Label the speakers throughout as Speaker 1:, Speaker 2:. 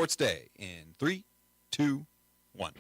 Speaker 1: Sports Day in 3, 2, 1.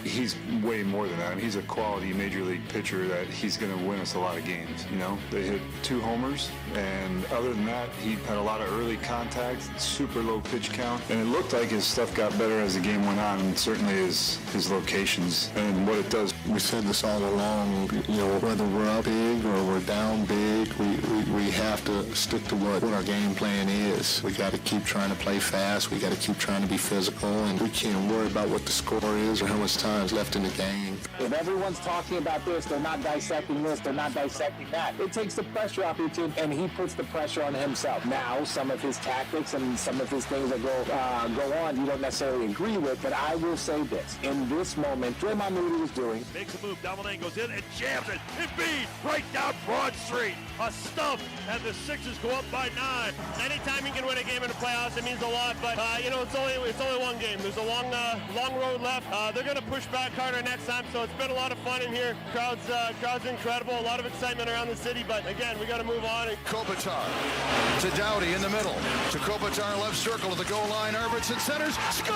Speaker 2: He's way more than that. I mean, he's a quality major league pitcher that he's going to win us a lot of games. You know, they hit 2 homers, and other than that, he had a lot of early contact, super low pitch count, and it looked like his stuff got better as the game went on, and certainly his locations and what it does.
Speaker 3: We said this all along, you know, whether we're up big or we're down big, we have to stick to what our game plan is. We got to keep trying to play fast. We got to keep trying to be physical, and we can't worry about what the score is or how much time is left in the game.
Speaker 4: If everyone's talking about this, they're not dissecting this, they're not dissecting that. It takes the pressure off your team, and he puts the pressure on himself. Now, some of his tactics and some of his things that go on, you don't necessarily agree with, but I will say this. In this moment, Draymond knew what he was doing.
Speaker 5: Makes a move, double lane, goes in and jams it. Embiid right down Broad Street. A stump, and the Sixers go up by 9.
Speaker 6: Anytime you can win a game in the playoffs, it means a lot, but, it's only one game. There's a long road left. They're going to push back harder next time, so it's been a lot of fun in here. Crowd's incredible, a lot of excitement around the city, but again, we got to move on.
Speaker 7: Kopitar to Doughty in the middle. To Kopitar left circle to the goal line. Arvidsson centers. Score!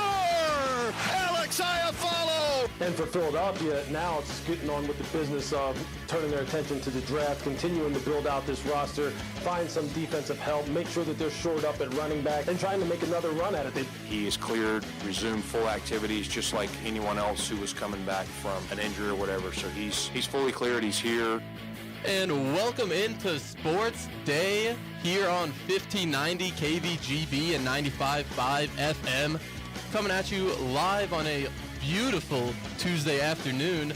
Speaker 7: Alex Iafallo!
Speaker 8: And for Philadelphia, now it's just getting on with the business of turning their attention to the draft, continuing to build out this roster, find some defensive help, make sure that they're shored up at running back, and trying to make another run at it.
Speaker 9: He is cleared, resumed full activities just like anyone else who was coming back from an injury or whatever. So he's fully cleared. He's here.
Speaker 10: And welcome into Sports Day here on 1590 KVGB and 95.5 FM. Coming at you live on a beautiful Tuesday afternoon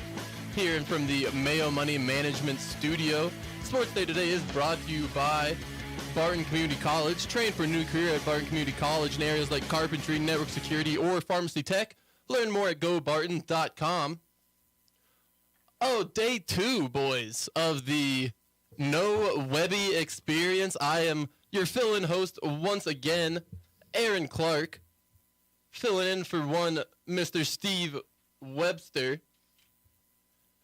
Speaker 10: here from the Mayo Money Management Studio. Sports Day today is brought to you by Barton Community College. Train for a new career at Barton Community College in areas like carpentry, network security, or pharmacy tech. Learn more at gobarton.com. Oh, day 2, boys, of the No Webby experience. I am your fill-in host once again, Aaron Clark, filling in for one Mr. Steve Webster,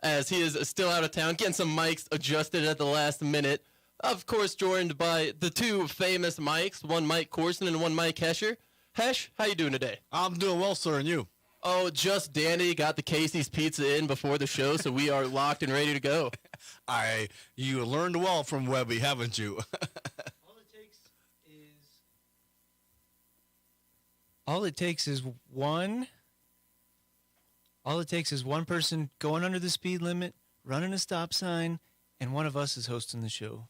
Speaker 10: as he is still out of town, getting some mics adjusted at the last minute. Of course, joined by the 2 famous mics, one Mike Corson and one Mike Hesher. Hesh, how you doing today?
Speaker 11: I'm doing well, sir, and you?
Speaker 10: Oh, just Danny got the Casey's Pizza in before the show, so we are locked and ready to go.
Speaker 11: You learned well from Webby, haven't you?
Speaker 12: All it takes is one person going under the speed limit, running a stop sign, and one of us is hosting the show.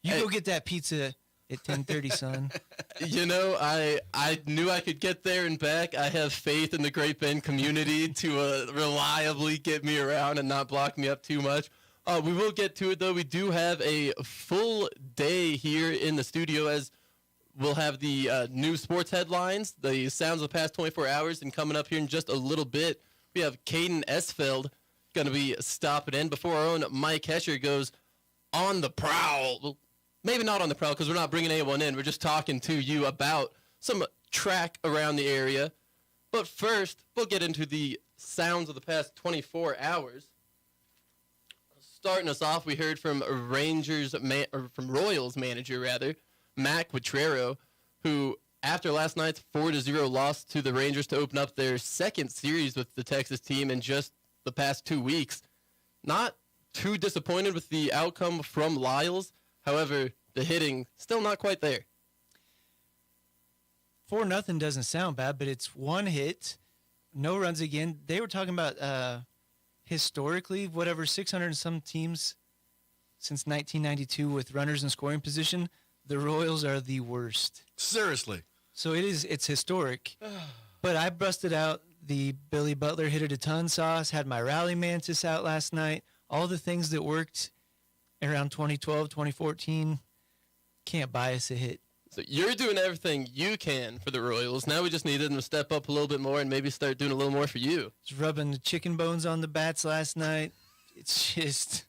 Speaker 12: Go get that pizza at 10:30, son.
Speaker 10: You know, I knew I could get there and back. I have faith in the Great Bend community to reliably get me around and not block me up too much. We will get to it, though. We do have a full day here in the studio, as we'll have the new sports headlines, the sounds of the past 24 hours, and coming up here in just a little bit, we have Caden Esfeld going to be stopping in before our own Mike Hesher goes on the prowl. Well, maybe not on the prowl, because we're not bringing anyone in. We're just talking to you about some track around the area. But first, we'll get into the sounds of the past 24 hours. Starting us off, we heard from Royals manager, Mac Quatrero, who, after last night's 4-0 loss to the Rangers to open up their second series with the Texas team in just the past 2 weeks, not too disappointed with the outcome from Lyles. However, the hitting still not quite there.
Speaker 12: 4-0 doesn't sound bad, but it's one hit, no runs again. They were talking about historically, 600 and some teams since 1992 with runners in scoring position. The Royals are the worst.
Speaker 11: Seriously.
Speaker 12: So it's historic. But I busted out the Billy Butler hit it a ton sauce, had my rally mantis out last night. All the things that worked around 2012, 2014, can't buy us a hit.
Speaker 10: So you're doing everything you can for the Royals. Now we just need them to step up a little bit more and maybe start doing a little more for you.
Speaker 12: Just rubbing the chicken bones on the bats last night. It's just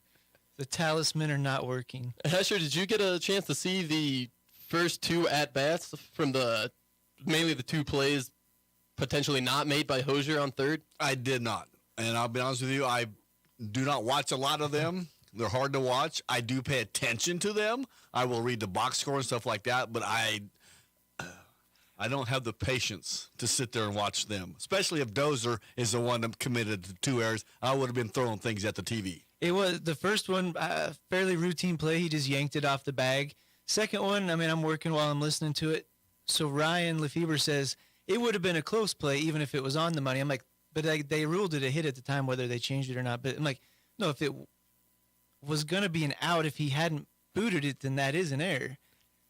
Speaker 12: the talisman are not working.
Speaker 10: Hesher, did you get a chance to see the first 2 at-bats from mainly the 2 plays potentially not made by Hosier on third?
Speaker 11: I did not. And I'll be honest with you, I do not watch a lot of them. They're hard to watch. I do pay attention to them. I will read the box score and stuff like that, but I don't have the patience to sit there and watch them, especially if Dozier is the one that committed to 2 errors. I would have been throwing things at the TV.
Speaker 12: It was the first one, fairly routine play. He just yanked it off the bag. Second one, I mean, I'm working while I'm listening to it. So Ryan Lefebvre says it would have been a close play even if it was on the money. I'm like, but they ruled it a hit at the time, whether they changed it or not. But I'm like, no, if it was going to be an out, if he hadn't booted it, then that is an error.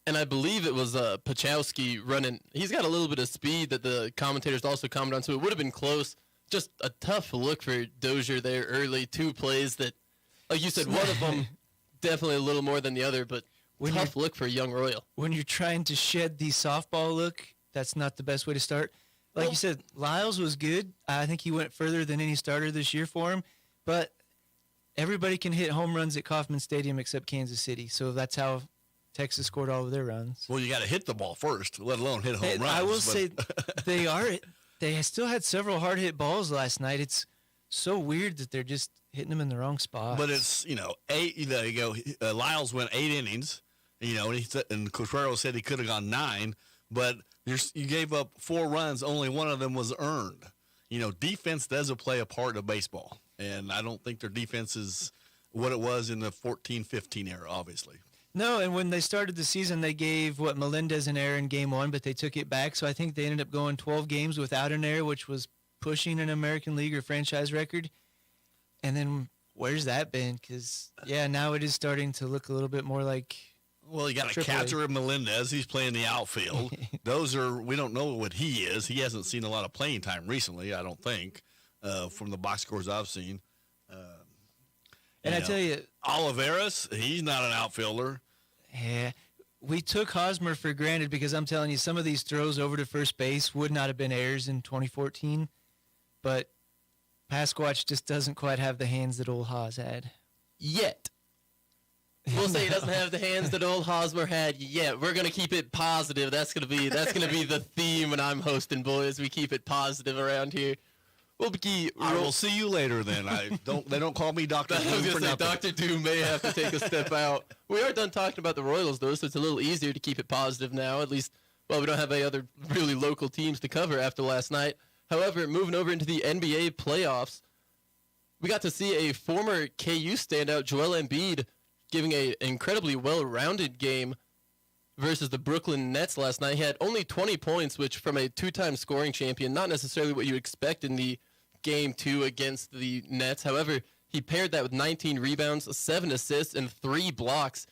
Speaker 10: And I believe it was Pachowski running. He's got a little bit of speed that the commentators also commented on, so it would have been close. Just a tough look for Dozier there early. 2 plays that, like you said, one of them definitely a little more than the other, but tough look for young Royal.
Speaker 12: When you're trying to shed the softball look, that's not the best way to start. Like you said, Lyles was good. I think he went further than any starter this year for him, but everybody can hit home runs at Kauffman Stadium except Kansas City, so that's how Texas scored all of their runs.
Speaker 11: Well, you got to hit the ball first, let alone hit home runs.
Speaker 12: I will say they still had several hard hit balls last night. It's so weird that they're just hitting them in the wrong spot.
Speaker 11: But it's, 8, there you go. Lyles went 8 innings, and Cotrero said he could have gone 9, but you gave up 4 runs, only one of them was earned. Defense does play a part of baseball, and I don't think their defense is what it was in the 14-15 era, obviously.
Speaker 12: No, and when they started the season, they gave Melendez an error in game 1, but they took it back. So I think they ended up going 12 games without an error, which was pushing an American League or franchise record. And then where's that been? Because, now it is starting to look a little bit more like
Speaker 11: Well, you got a catcher in Melendez. He's playing the outfield. We don't know what he is. He hasn't seen a lot of playing time recently, I don't think, from the box scores I've seen.
Speaker 12: I tell you,
Speaker 11: Olivares, he's not an outfielder.
Speaker 12: Yeah, we took Hosmer for granted because I'm telling you, some of these throws over to first base would not have been errors in 2014, but Pasquatch just doesn't quite have the hands that old Hos had.
Speaker 10: Yet. We'll say he doesn't have the hands that old Hosmer had yet. We're gonna keep it positive. That's gonna be the theme when I'm hosting, boys. We keep it positive around here.
Speaker 11: I will see you later then. They don't call me Dr. Doom for nothing.
Speaker 10: Dr. Doom may have to take a step out. We are done talking about the Royals, though, so it's a little easier to keep it positive now. At least, we don't have any other really local teams to cover after last night. However, moving over into the NBA playoffs, we got to see a former KU standout, Joel Embiid, giving an incredibly well-rounded game versus the Brooklyn Nets last night. He had only 20 points, which from a 2-time scoring champion, not necessarily what you expect in the Game 2 against the Nets. However, he paired that with 19 rebounds, 7 assists, and 3 blocks.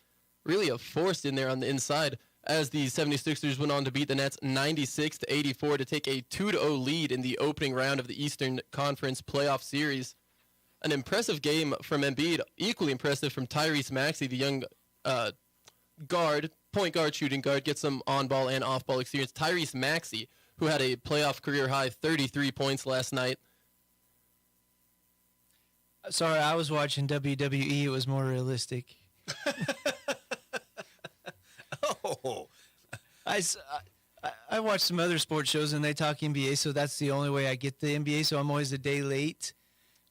Speaker 10: Really a force in there on the inside as the 76ers went on to beat the Nets 96-84 to take a 2-0 lead in the opening round of the Eastern Conference playoff series. An impressive game from Embiid, equally impressive from Tyrese Maxey, the young point guard, shooting guard, gets some on-ball and off-ball experience. Tyrese Maxey, who had a playoff career-high 33 points last night.
Speaker 12: Sorry, I was watching WWE. It was more realistic. I watch some other sports shows, and they talk NBA, so that's the only way I get the NBA, so I'm always a day late.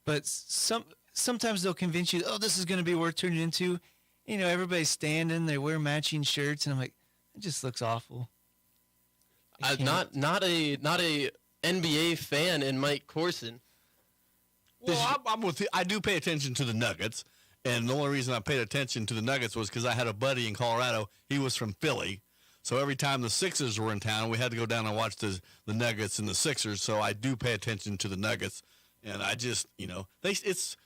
Speaker 12: But sometimes they'll convince you, this is going to be worth turning into. Everybody's standing, they wear matching shirts, and I'm like, it just looks awful.
Speaker 10: Not a NBA fan in Mike Corson.
Speaker 11: Well, I'm with you. I do pay attention to the Nuggets, and the only reason I paid attention to the Nuggets was because I had a buddy in Colorado. He was from Philly, so every time the Sixers were in town, we had to go down and watch the Nuggets and the Sixers. So I do pay attention to the Nuggets, and I just it's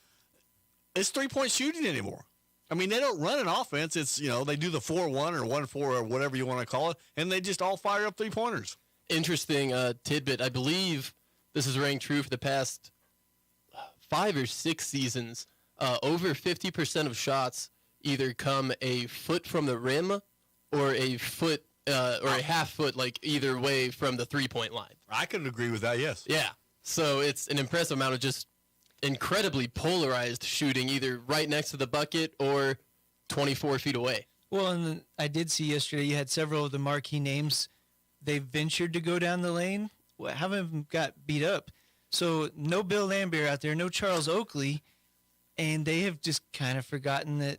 Speaker 11: 3-point shooting anymore. I mean, they don't run an offense. It's they do the 4-1 or 1-4 or whatever you want to call it, and they just all fire up 3-pointers.
Speaker 10: Interesting tidbit. I believe this is rang true for the past 5 or 6 seasons. Over 50% of shots either come a foot from the rim or a foot or a half foot, like either way from the 3-point line.
Speaker 11: I could agree with that, yes.
Speaker 10: Yeah. So it's an impressive amount of just incredibly polarized shooting, either right next to the bucket or 24 feet away.
Speaker 12: Well, and I did see yesterday you had several of the marquee names. They ventured to go down the lane. Haven't got beat up. So no Bill Laimbeer out there, no Charles Oakley, and they have just kind of forgotten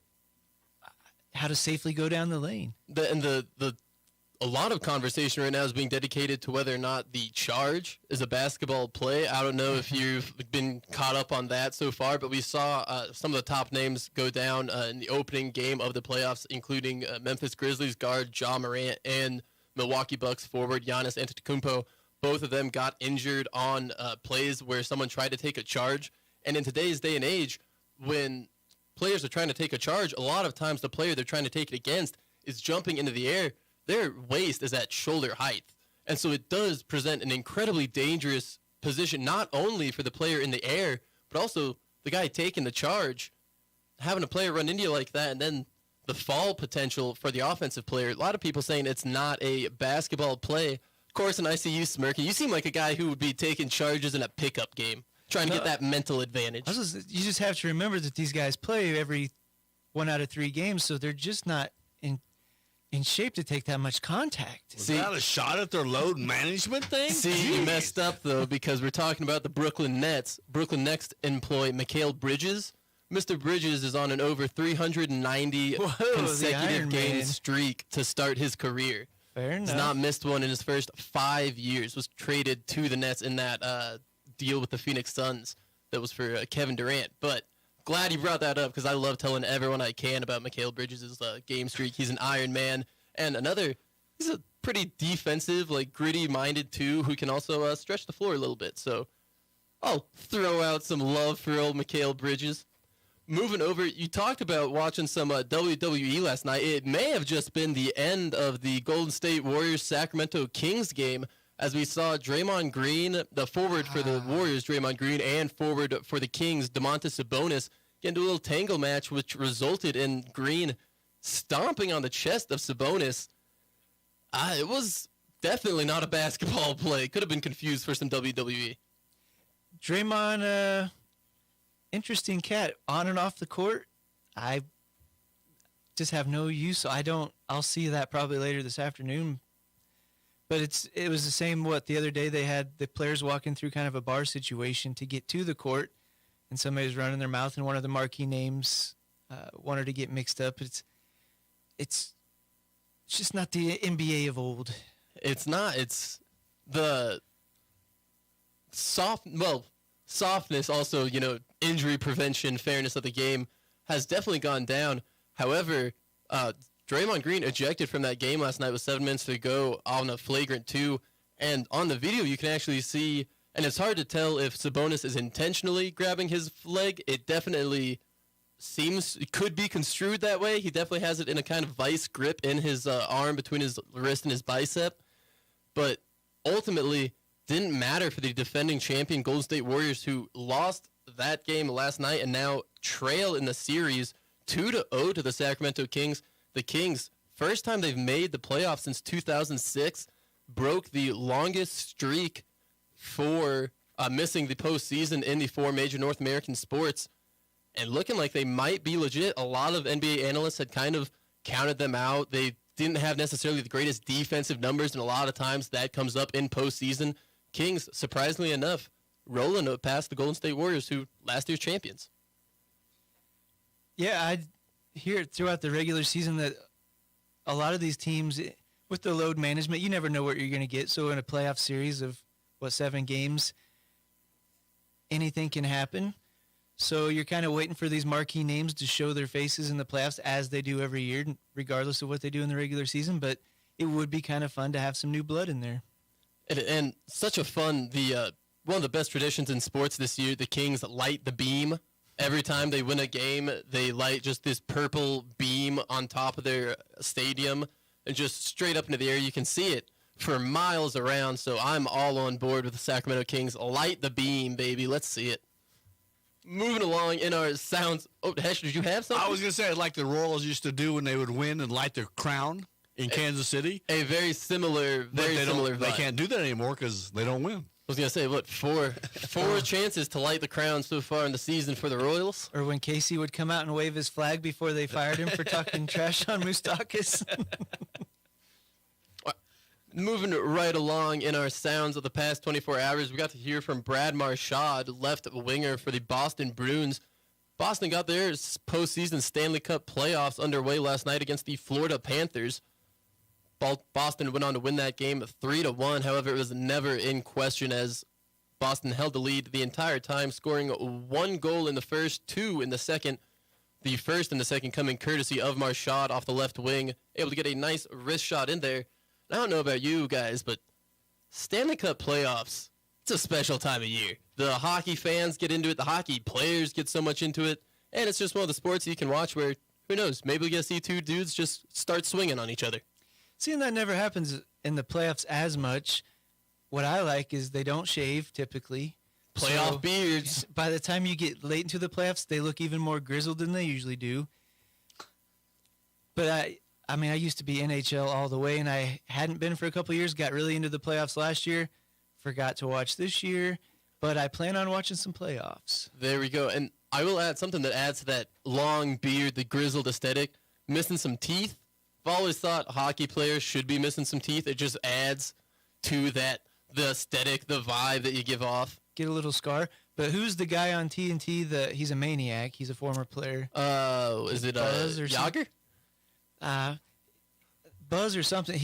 Speaker 12: how to safely go down the lane.
Speaker 10: The a lot of conversation right now is being dedicated to whether or not the charge is a basketball play. I don't know if you've been caught up on that so far, but we saw some of the top names go down in the opening game of the playoffs, including Memphis Grizzlies guard Ja Morant and Milwaukee Bucks forward Giannis Antetokounmpo. Both of them got injured on plays where someone tried to take a charge. And in today's day and age, when players are trying to take a charge, a lot of times the player they're trying to take it against is jumping into the air. Their waist is at shoulder height. And so it does present an incredibly dangerous position, not only for the player in the air, but also the guy taking the charge. Having a player run into you like that, and then the fall potential for the offensive player. A lot of people saying it's not a basketball play. Of course, and I see you smirking. You seem like a guy who would be taking charges in a pickup game, trying to get that mental advantage.
Speaker 12: You just have to remember that these guys play every 1 out of 3 games, so they're just not in shape to take that much contact.
Speaker 11: Was that a shot at their load management thing?
Speaker 10: See, you messed up, though, because we're talking about the Brooklyn Nets. Brooklyn Nets employ Mikal Bridges. Mr. Bridges is on an over 390 consecutive game streak to start his career.
Speaker 12: Fair enough.
Speaker 10: He's not missed one in his first 5 years. Was traded to the Nets in that deal with the Phoenix Suns that was for Kevin Durant. But glad you brought that up because I love telling everyone I can about Mikal Bridges' game streak. He's an Iron Man. And he's a pretty defensive, gritty-minded too, who can also stretch the floor a little bit. So I'll throw out some love for old Mikal Bridges. Moving over, you talked about watching some WWE last night. It may have just been the end of the Golden State Warriors-Sacramento Kings game, as we saw Draymond Green, the forward for the Warriors, Draymond Green, and forward for the Kings, Domantas Sabonis, get into a little tangle match, which resulted in Green stomping on the chest of Sabonis. It was definitely not a basketball play. Could have been confused for some WWE.
Speaker 12: Draymond, interesting cat. On and off the court, I just have no use. I'll see that probably later this afternoon. But it was the same, the other day they had the players walking through kind of a bar situation to get to the court, and somebody was running their mouth, and one of the marquee names wanted to get mixed up. It's just not the NBA of old.
Speaker 10: It's not. It's the softness, also, injury prevention, fairness of the game has definitely gone down. However, Draymond Green ejected from that game last night with 7 minutes to go on a flagrant 2. And on the video, you can actually see, and it's hard to tell if Sabonis is intentionally grabbing his leg. It definitely it could be construed that way. He definitely has it in a kind of vice grip in his arm between his wrist and his bicep. But ultimately, didn't matter for the defending champion Golden State Warriors, who lost that game last night and now trail in the series 2-0 to the Sacramento Kings. The Kings, first time they've made the playoffs since 2006, broke the longest streak for missing the postseason in the 4 major North American sports, and looking like they might be legit. A lot of NBA analysts had kind of counted them out. They didn't have necessarily the greatest defensive numbers, and a lot of times that comes up in postseason. Kings, surprisingly enough, rolling past the Golden State Warriors, who last year's champions.
Speaker 12: Yeah, I hear throughout the regular season that a lot of these teams, with the load management, you never know what you're going to get. So in a playoff series of, 7 games, anything can happen. So you're kind of waiting for these marquee names to show their faces in the playoffs, as they do every year, regardless of what they do in the regular season. But it would be kind of fun to have some new blood in there.
Speaker 10: And such a fun, one of the best traditions in sports this year, the Kings light the beam. Every time they win a game, they light just this purple beam on top of their stadium and just straight up into the air. You can see it for miles around, so I'm all on board with the Sacramento Kings. Light the beam, baby. Let's see it. Moving along in our sounds. Oh, Hesh, did you have something?
Speaker 11: I was going to say, like the Royals used to do when they would win and light their crown in Kansas City.
Speaker 10: A very similar vibe.
Speaker 11: They can't do that anymore because they don't win.
Speaker 10: I was going to say, four chances to light the crown so far in the season for the Royals?
Speaker 12: Or when Casey would come out and wave his flag before they fired him for talking trash on Moustakas.
Speaker 10: Moving right along in our sounds of the past 24 hours, we got to hear from Brad Marchand, left winger for the Boston Bruins. Boston got their postseason Stanley Cup playoffs underway last night against the Florida Panthers. Boston went on to win that game 3-1. However, it was never in question as Boston held the lead the entire time, scoring 1 goal in the first, 2 in the second. The first and the second coming courtesy of Marchand off the left wing, able to get a nice wrist shot in there. I don't know about you guys, but Stanley Cup playoffs, it's a special time of year. The hockey fans get into it, the hockey players get so much into it, and it's just one of the sports you can watch where, who knows, maybe we get to see two dudes just start swinging on each other.
Speaker 12: Seeing that never happens in the playoffs as much, what I like is they don't shave typically.
Speaker 10: Playoff beards.
Speaker 12: By the time you get late into the playoffs, they look even more grizzled than they usually do. But I mean, I used to be NHL all the way, and I hadn't been for a couple of years. Got really into the playoffs last year. Forgot to watch this year, but I plan on watching some playoffs.
Speaker 10: There we go. And I will add something that adds to that long beard, the grizzled aesthetic. Missing some teeth. I've always thought hockey players should be missing some teeth. It just adds to that, the aesthetic, the vibe that you give off.
Speaker 12: Get a little scar. But who's the guy on TNT? He's a maniac. He's a former player.
Speaker 10: Is it
Speaker 12: Buzz or
Speaker 10: Yager?
Speaker 12: Buzz or something.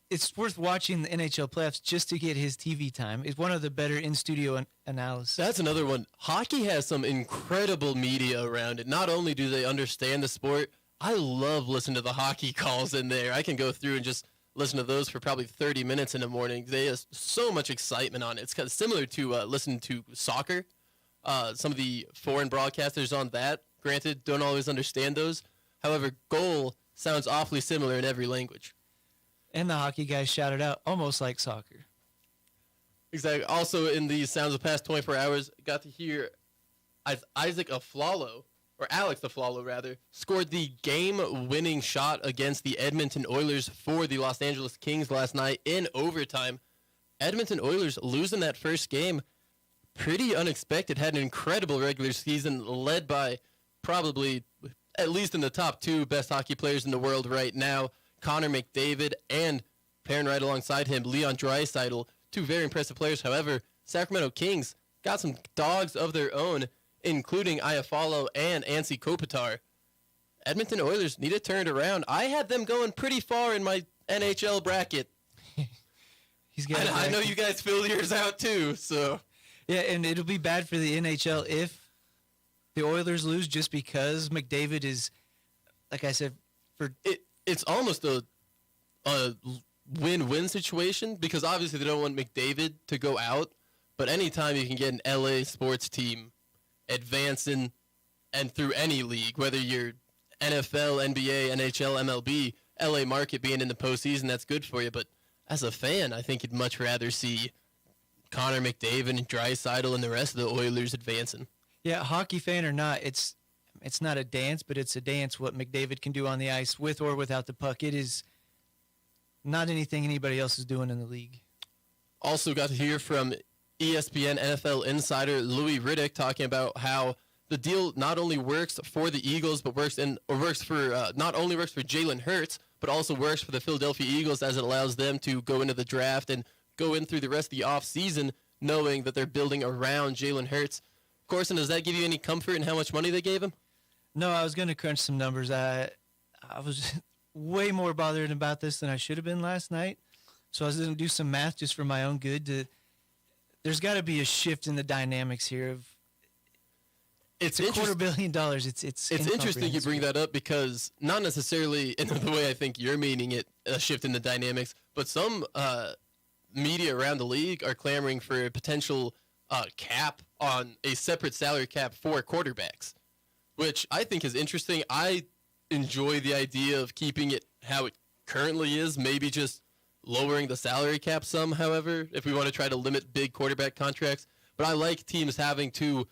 Speaker 12: It's worth watching the NHL playoffs just to get his TV time. It's one of the better in-studio analysis.
Speaker 10: That's another one. Hockey has some incredible media around it. Not only do they understand the sport, I love listening to the hockey calls in there. I can go through and just listen to those for probably 30 minutes in the morning. They have so much excitement on it. It's kind of similar to listening to soccer. Some of the foreign broadcasters on that, granted, don't always understand those. However, goal sounds awfully similar in every language.
Speaker 12: And the hockey guys shouted out, almost like soccer.
Speaker 10: Exactly. Also, in the sounds of the past 24 hours, got to hear Isaac Aflalo, or Alex Aflalo, rather, scored the game-winning shot against the Edmonton Oilers for the Los Angeles Kings last night in overtime. Edmonton Oilers losing that first game, pretty unexpected. Had an incredible regular season led by probably, at least in the top 2 best hockey players in the world right now, Connor McDavid, and pairing right alongside him, Leon Draisaitl, 2 very impressive players. However, Sacramento Kings got some dogs of their own, including Iafallo and Ansi Kopitar. Edmonton Oilers need to turn it around. I had them going pretty far in my NHL bracket. I know you guys filled yours out too, so.
Speaker 12: Yeah, and it'll be bad for the NHL if the Oilers lose just because McDavid is, like I said,
Speaker 10: it's almost a win-win situation because obviously they don't want McDavid to go out, but anytime you can get an LA sports team advancing and through any league, whether you're NFL, NBA, NHL, MLB, LA market being in the postseason, that's good for you. But as a fan, I think you'd much rather see Connor McDavid and Draisaitl and the rest of the Oilers advancing.
Speaker 12: Yeah, hockey fan or not, it's not a dance, but it's a dance what McDavid can do on the ice with or without the puck. It is not anything anybody else is doing in the league.
Speaker 10: Also got to hear from ESPN NFL insider Louis Riddick talking about how the deal not only works for the Eagles, but not only works for Jalen Hurts, but also works for the Philadelphia Eagles as it allows them to go into the draft and go in through the rest of the offseason knowing that they're building around Jalen Hurts. Corson, does that give you any comfort in how much money they gave him?
Speaker 12: No, I was going to crunch some numbers. I was way more bothered about this than I should have been last night. So I was going to do some math just for my own good. There's got to be a shift in the dynamics here. It's $250 million. It's
Speaker 10: interesting you bring that up because not necessarily in the way I think you're meaning it, a shift in the dynamics, but some media around the league are clamoring for a potential cap on a separate salary cap for quarterbacks, which I think is interesting. I enjoy the idea of keeping it how it currently is, maybe just lowering the salary cap some, however, if we want to try to limit big quarterback contracts. But I like teams having to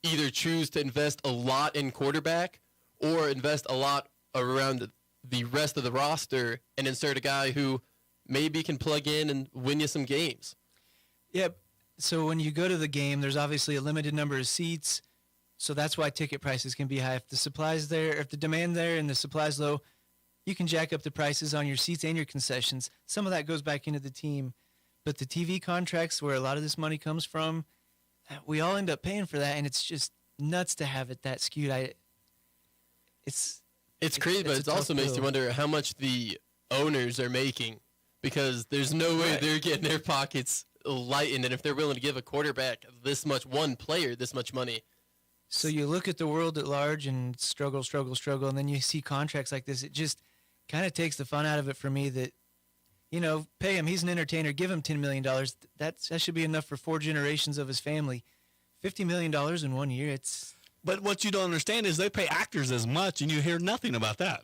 Speaker 10: either choose to invest a lot in quarterback or invest a lot around the rest of the roster and insert a guy who maybe can plug in and win you some games.
Speaker 12: Yep. So when you go to the game, there's obviously a limited number of seats. So that's why ticket prices can be high. If the supply's there, if the demand there and the supply's low, you can jack up the prices on your seats and your concessions. Some of that goes back into the team. But the TV contracts where a lot of this money comes from, we all end up paying for that, and it's just nuts to have it that skewed. It's
Speaker 10: crazy, but it also makes you wonder how much the owners are making, because there's no way they're getting their pockets lightened, and if they're willing to give a quarterback one player this much money.
Speaker 12: So you look at the world at large and struggle, and then you see contracts like this. It just kind of takes the fun out of it for me that, pay him. He's an entertainer. Give him $10 million. That should be enough for 4 generations of his family. $50 million in 1 year, it's...
Speaker 11: But what you don't understand is they pay actors as much, and you hear nothing about that.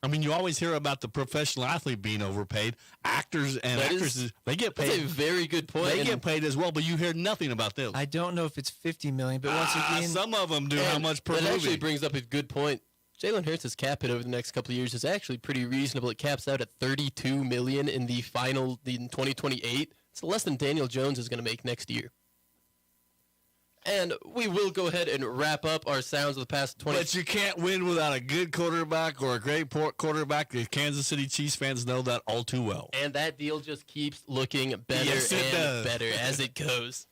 Speaker 11: I mean, you always hear about the professional athlete being overpaid. Actors and actresses, they get paid.
Speaker 10: That's a very good point.
Speaker 11: They get paid as well, but you hear nothing about this.
Speaker 12: I don't know if it's $50 million, but once again...
Speaker 11: Some of them do. How much per movie?
Speaker 10: That actually brings up a good point. Jalen Hurts' cap hit over the next couple of years is actually pretty reasonable. It caps out at $32 million in the final in 2028. It's less than Daniel Jones is going to make next year. And we will go ahead and wrap up our sounds of the past 20.
Speaker 11: But you can't win without a good quarterback or a great quarterback. The Kansas City Chiefs fans know that all too well.
Speaker 10: And that deal just keeps looking better and better as it goes.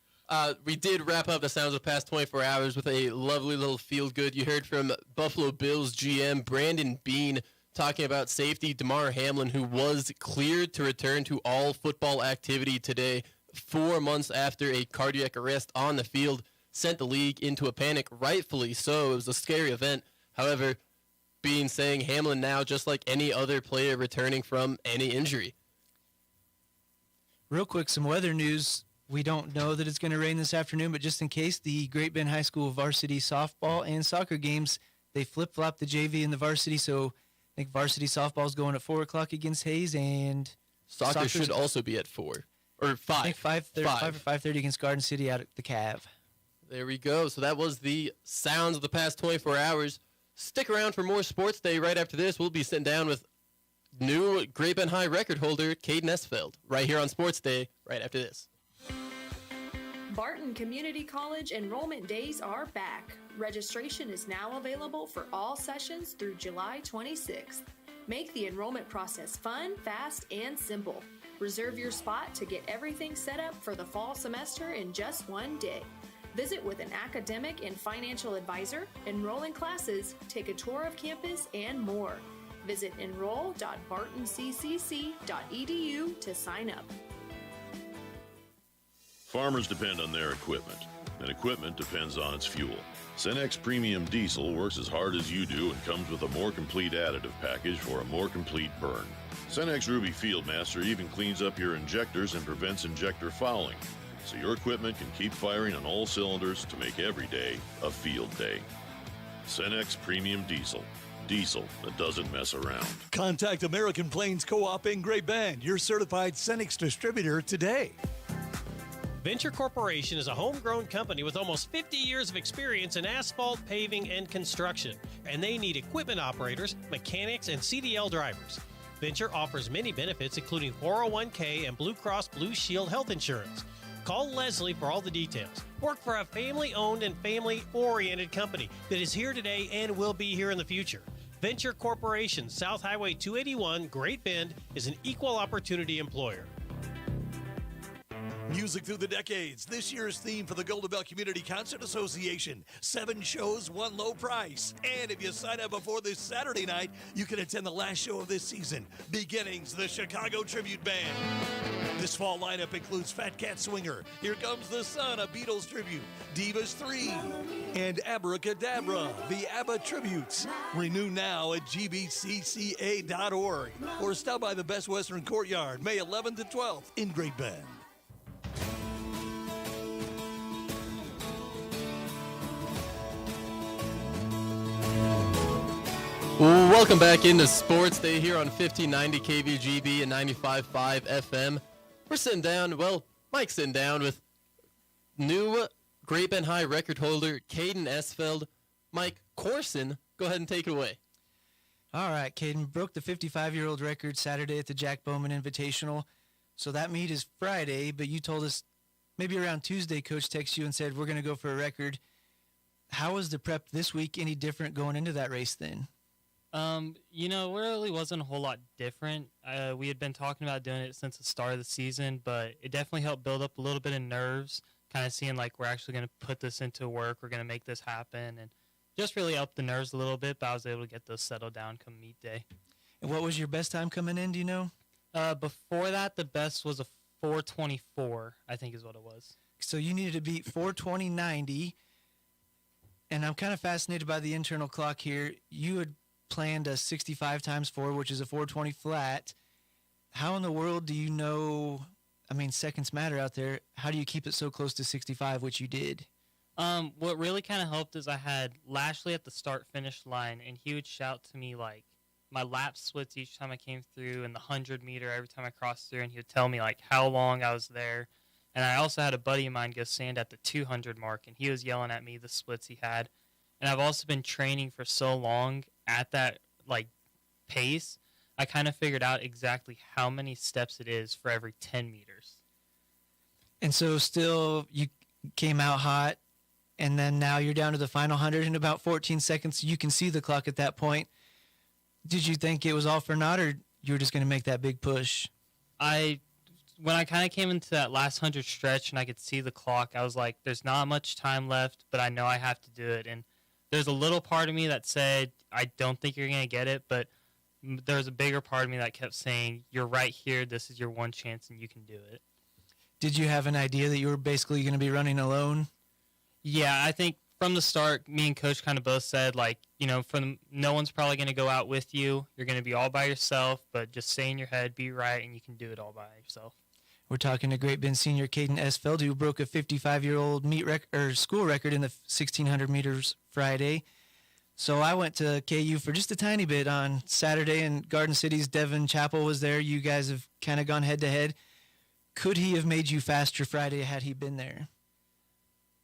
Speaker 10: We did wrap up the sounds of the past 24 hours with a lovely little feel-good. You heard from Buffalo Bills GM Brandon Beane talking about safety Damar Hamlin, who was cleared to return to all football activity today, 4 months after a cardiac arrest on the field sent the league into a panic, rightfully so. It was a scary event. However, Beane saying Hamlin now just like any other player returning from any injury.
Speaker 12: Real quick, some weather news. We don't know that it's going to rain this afternoon, but just in case, the Great Bend High School varsity softball and soccer games, they flip-flop the JV and the varsity, so I think varsity softball is going at 4 o'clock against Hayes, and
Speaker 10: soccer should also be at 4 or 5.
Speaker 12: I think 5 or 5:30 against Garden City out at the Cav.
Speaker 10: There we go. So that was the sounds of the past 24 hours. Stick around for more Sports Day. Right after this, we'll be sitting down with new Great Bend High record holder Caden Esfeld right here on Sports Day right after this.
Speaker 13: Barton Community College enrollment days are back. Registration is now available for all sessions through July 26th. Make the enrollment process fun, fast, and simple. Reserve your spot to get everything set up for the fall semester in just one day. Visit with an academic and financial advisor, enroll in classes, take a tour of campus, and more. Visit enroll.bartonccc.edu to sign up.
Speaker 14: Farmers depend on their equipment, and equipment depends on its fuel. Cenex Premium Diesel works as hard as you do and comes with a more complete additive package for a more complete burn. Cenex Ruby Fieldmaster even cleans up your injectors and prevents injector fouling, so your equipment can keep firing on all cylinders to make every day a field day. Cenex Premium Diesel. Diesel that doesn't mess around.
Speaker 15: Contact American Plains Co-op in Great Bend, your certified Cenex distributor today.
Speaker 16: Venture Corporation is a homegrown company with almost 50 years of experience in asphalt, paving, and construction, and they need equipment operators, mechanics, and CDL drivers. Venture offers many benefits, including 401k and Blue Cross Blue Shield health insurance. Call Leslie for all the details. Work for a family-owned and family-oriented company that is here today and will be here in the future. Venture Corporation, South Highway 281, Great Bend, is an equal opportunity employer.
Speaker 15: Music through the decades. This year's theme for the Golden Belt Community Concert Association. 7 shows, 1 low price. And if you sign up before this Saturday night, you can attend the last show of this season. Beginnings, the Chicago Tribute Band. This fall lineup includes Fat Cat Swinger, Here Comes the Sun, a Beatles tribute, Divas 3, and Abracadabra, the ABBA tributes. Renew now at gbcca.org or stop by the Best Western Courtyard, May 11th to 12th in Great Bend.
Speaker 10: Welcome back into Sports Day here on 1590 KVGB and 95.5 FM. We're sitting down, Mike's sitting down with new Great Bend High record holder Caden Esfeld. Mike Corson, go ahead and take it away.
Speaker 12: All right, Caden broke the 55-year-old record Saturday at the Jack Bowman Invitational. So that meet is Friday, but you told us maybe around Tuesday, Coach texted you and said, we're going to go for a record. How was the prep this week any different going into that race then?
Speaker 17: It really wasn't a whole lot different. We had been talking about doing it since the start of the season, but it definitely helped build up a little bit of nerves, kind of seeing like we're actually going to put this into work, we're going to make this happen, and just really up the nerves a little bit, but I was able to get those settled down come meet day.
Speaker 12: And what was your best time coming in, do you know?
Speaker 17: Before that, the best was a 4:24, I think is what it was.
Speaker 12: So you needed to beat 4:20.90. And I'm kind of fascinated by the internal clock here. You had planned a 65 times 4, which is a 4:20 flat. How in the world do you know, I mean, seconds matter out there. How do you keep it so close to 65, which you did?
Speaker 17: What really kind of helped is I had Lashley at the start-finish line, and he would shout to me, like, my lap splits each time I came through, and the 100-meter every time I crossed through, and he would tell me, like, how long I was there. And I also had a buddy of mine go stand at the 200 mark, and he was yelling at me the splits he had. And I've also been training for so long at that, like, pace, I kind of figured out exactly how many steps it is for every 10 meters.
Speaker 12: And so still you came out hot, and then now you're down to the final 100 in about 14 seconds. You can see the clock at that point. Did you think it was all for naught, or you were just going to make that big push?
Speaker 17: When I kind of came into that last 100 stretch and I could see the clock, I was like, there's not much time left, but I know I have to do it. And there's a little part of me that said, I don't think you're going to get it, but there's a bigger part of me that kept saying, you're right here, this is your one chance, and you can do it.
Speaker 12: Did you have an idea that you were basically going to be running alone?
Speaker 17: Yeah, I think from the start, me and Coach kind of both said, like, you know, no one's probably going to go out with you. You're going to be all by yourself, but just stay in your head, be right, and you can do it all by yourself.
Speaker 12: We're talking to Great Bend senior Caden Esfeld, who broke a 55-year-old school record in the 1,600 meters Friday. So I went to KU for just a tiny bit on Saturday, and Garden City's Devin Chappell was there. You guys have kind of gone head-to-head. Could he have made you faster Friday had he been there?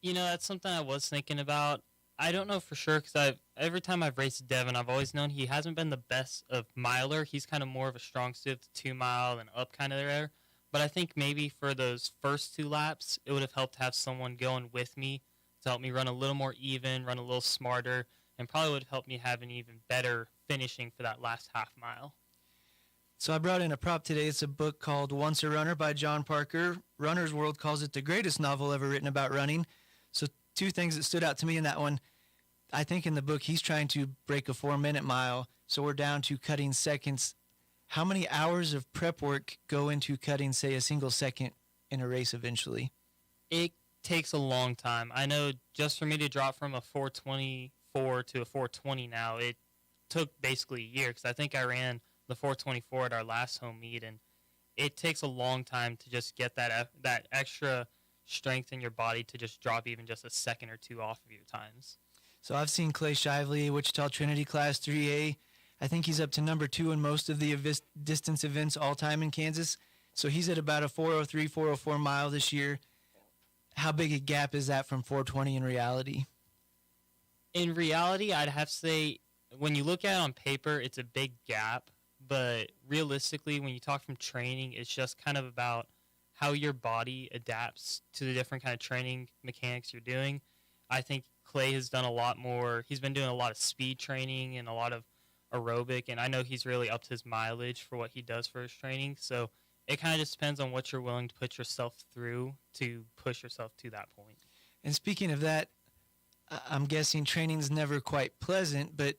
Speaker 17: You know, that's something I was thinking about. I don't know for sure because every time I've raced Devin, I've always known he hasn't been the best of miler. He's kind of more of a strong suit of the 2 mile and up kind of there. But I think maybe for those first 2 laps, it would have helped to have someone going with me to help me run a little more even, run a little smarter, and probably would have helped me have an even better finishing for that last half mile.
Speaker 12: So I brought in a prop today. It's a book called Once a Runner by John Parker. Runner's World calls it the greatest novel ever written about running. So 2 things that stood out to me in that one. I think in the book he's trying to break a 4-minute mile, so we're down to cutting seconds. How many hours of prep work go into cutting, say, a single second in a race eventually?
Speaker 17: It takes a long time. I know just for me to drop from a 424 to a 420 now, it took basically a year because I think I ran the 424 at our last home meet, and it takes a long time to just get that extra strength in your body to just drop even just a second or 2 off of your times.
Speaker 12: So I've seen Clay Shively, Wichita Trinity Class 3A. I think he's up to number 2 in most of the distance events all time in Kansas. So he's at about a 403, 404 mile this year. How big a gap is that from 420 in reality?
Speaker 17: In reality, I'd have to say, when you look at it on paper, it's a big gap. But realistically, when you talk from training, it's just kind of about how your body adapts to the different kind of training mechanics you're doing. I think Clay has done a lot more. He's been doing a lot of speed training and a lot of aerobic, and I know he's really upped his mileage for what he does for his training. So it kind of just depends on what you're willing to put yourself through to push yourself to that point.
Speaker 12: And speaking of that, I'm guessing training's never quite pleasant, but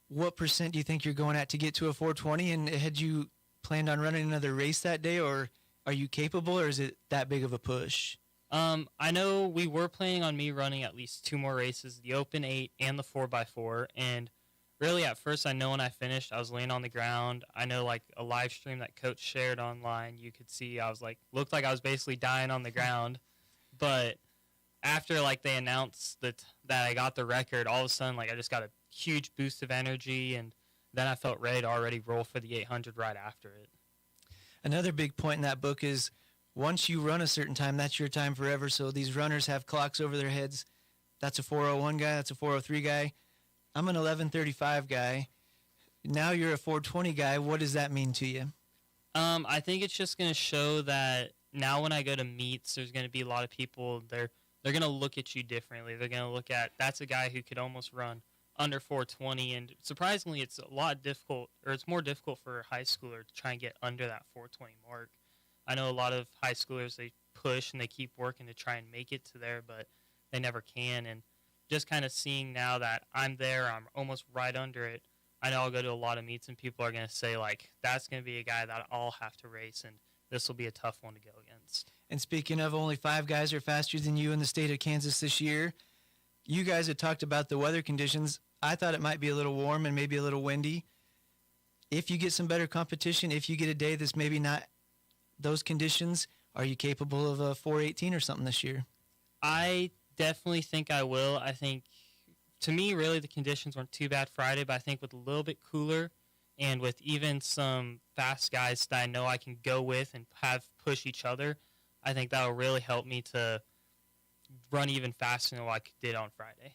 Speaker 12: what percent do you think you're going at to get to a 420? And had you planned on running another race that day, or are you capable, or is it that big of a push?
Speaker 17: I know we were planning on me running at least 2 more races, the Open 8 and the 4x4, and really at first I know when I finished, I was laying on the ground. I know like a live stream that Coach shared online, you could see I was like, looked like I was basically dying on the ground. But after like they announced that I got the record, all of a sudden like I just got a huge boost of energy, and then I felt ready to already roll for the 800 right after it.
Speaker 12: Another big point in that book is once you run a certain time, that's your time forever. So these runners have clocks over their heads. That's a 401 guy. That's a 403 guy. I'm an 11:35 guy. Now you're a 420 guy. What does that mean to you?
Speaker 17: I think it's just going to show that now when I go to meets, there's going to be a lot of people, they're going to look at you differently. They're going to look at, that's a guy who could almost run under 420, and surprisingly, it's more difficult for a high schooler to try and get under that 420 mark. I know a lot of high schoolers, they push and they keep working to try and make it to there, but they never can. And just kind of seeing now that I'm there, I'm almost right under it, I know I'll go to a lot of meets and people are going to say, like, that's going to be a guy that I'll have to race, and this will be a tough one to go against.
Speaker 12: And speaking of, only 5 guys are faster than you in the state of Kansas this year. You guys had talked about the weather conditions. I thought it might be a little warm and maybe a little windy. If you get some better competition, if you get a day that's maybe not those conditions, are you capable of a 4:18 or something this year?
Speaker 17: I definitely think I will. I think, to me, really the conditions weren't too bad Friday, but I think with a little bit cooler and with even some fast guys that I know I can go with and have push each other, I think that will really help me to run even faster than what I did on Friday.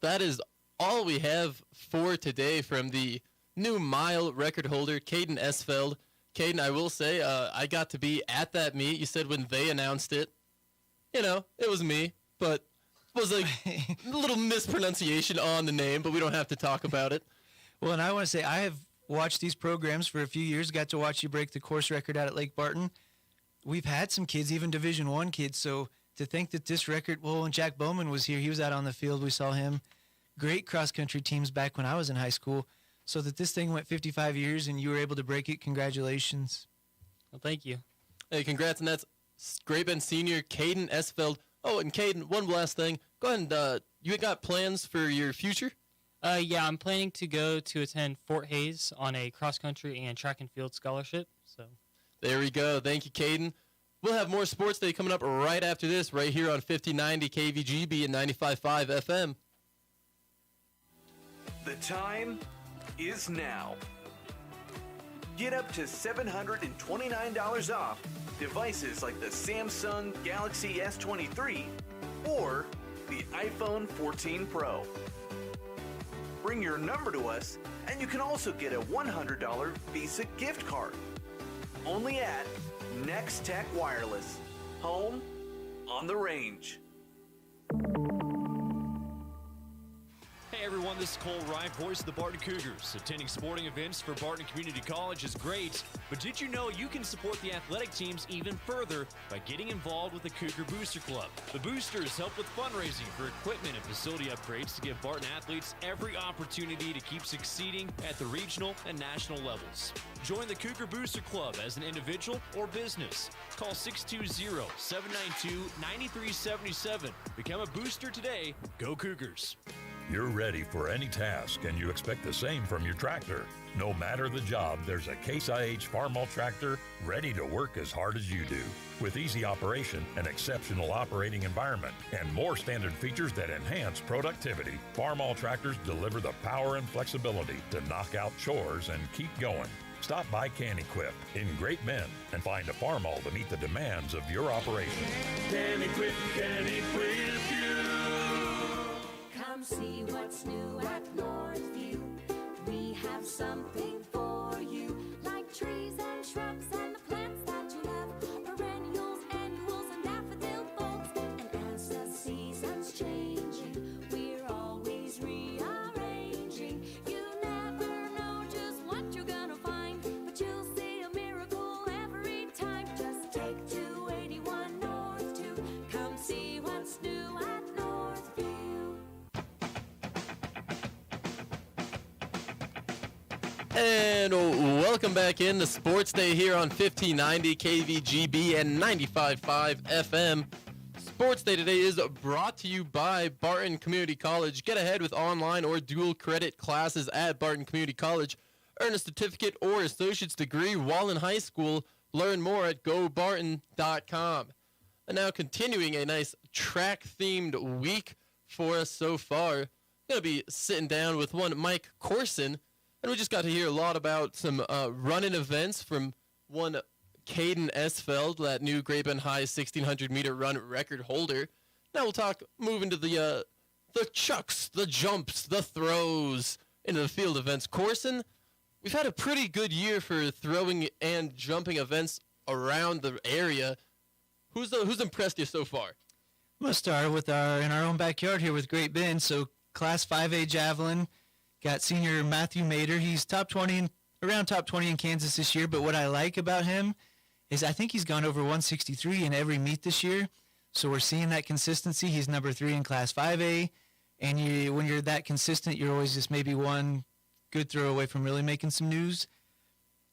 Speaker 10: That is all we have for today from the new mile record holder, Caden Esfeld. Caden, I will say, I got to be at that meet. You said when they announced it, it was me, but it was like a little mispronunciation on the name, but we don't have to talk about it.
Speaker 12: Well, and I want to say I have watched these programs for a few years, got to watch you break the course record out at Lake Barton. We've had some kids, even Division I kids, so to think that this record, well, when Jack Bowman was here, he was out on the field, we saw him. Great cross-country teams back when I was in high school. So that this thing went 55 years and you were able to break it, congratulations.
Speaker 17: Well, thank you.
Speaker 10: Hey, congrats, and that's Great Bend senior Caden Esfeld. Oh, and Caden, one last thing. Go ahead and, you got plans for your future?
Speaker 17: Yeah, I'm planning to go to attend Fort Hays on a cross-country and track and field scholarship. So
Speaker 10: there we go. Thank you, Caden. We'll have more Sports Day coming up right after this, right here on 1590 KVGB and 95.5 FM.
Speaker 18: The time is now. Get up to $729 off devices like the Samsung Galaxy S23 or the iPhone 14 Pro. Bring your number to us and you can also get a $100 Visa gift card. Only at Next Tech Wireless, home on the range.
Speaker 19: Hey everyone, this is Cole Wright, voice of the Barton Cougars. Attending sporting events for Barton Community College is great, but did you know you can support the athletic teams even further by getting involved with the Cougar Booster Club? The Boosters help with fundraising for equipment and facility upgrades to give Barton athletes every opportunity to keep succeeding at the regional and national levels. Join the Cougar Booster Club as an individual or business. Call 620-792-9377. Become a booster today. Go Cougars.
Speaker 20: You're ready for any task and you expect the same from your tractor. No matter the job, there's a Case IH Farmall tractor ready to work as hard as you do. With easy operation, an exceptional operating environment, and more standard features that enhance productivity, Farmall tractors deliver the power and flexibility to knock out chores and keep going. Stop by Can-Equip in Great Bend and find a Farmall to meet the demands of your operation.
Speaker 21: Can-Equip you. Come see what's new at Northview. We have something for you, like trees and shrubs and the plants that you love, perennials, annuals, and daffodil bulbs. And as the seasons changing, we're always rearranging. You never know just what you're gonna find, but you'll see a miracle every time. Just take 281 North to come see what's new at Northview.
Speaker 10: And welcome back in to Sports Day here on 1590 KVGB and 95.5 FM. Sports Day today is brought to you by Barton Community College. Get ahead with online or dual credit classes at Barton Community College. Earn a certificate or associate's degree while in high school. Learn more at gobarton.com. And now continuing a nice track-themed week for us so far. Going to be sitting down with one Mike Corson. And we just got to hear a lot about some running events from one Caden Esfeld, that new Great Bend High 1,600-meter run record holder. Now we'll move into the chucks, the jumps, the throws into the field events. Corson, we've had a pretty good year for throwing and jumping events around the area. Who's impressed you so far?
Speaker 12: I'm going to start with in our own backyard here with Great Bend. So Class 5A Javelin. Got senior Matthew Mader. He's around top 20 in Kansas this year, but what I like about him is I think he's gone over 163 in every meet this year, so we're seeing that consistency. He's number 3 in Class 5A, And when you're that consistent, you're always just maybe one good throw away from really making some news.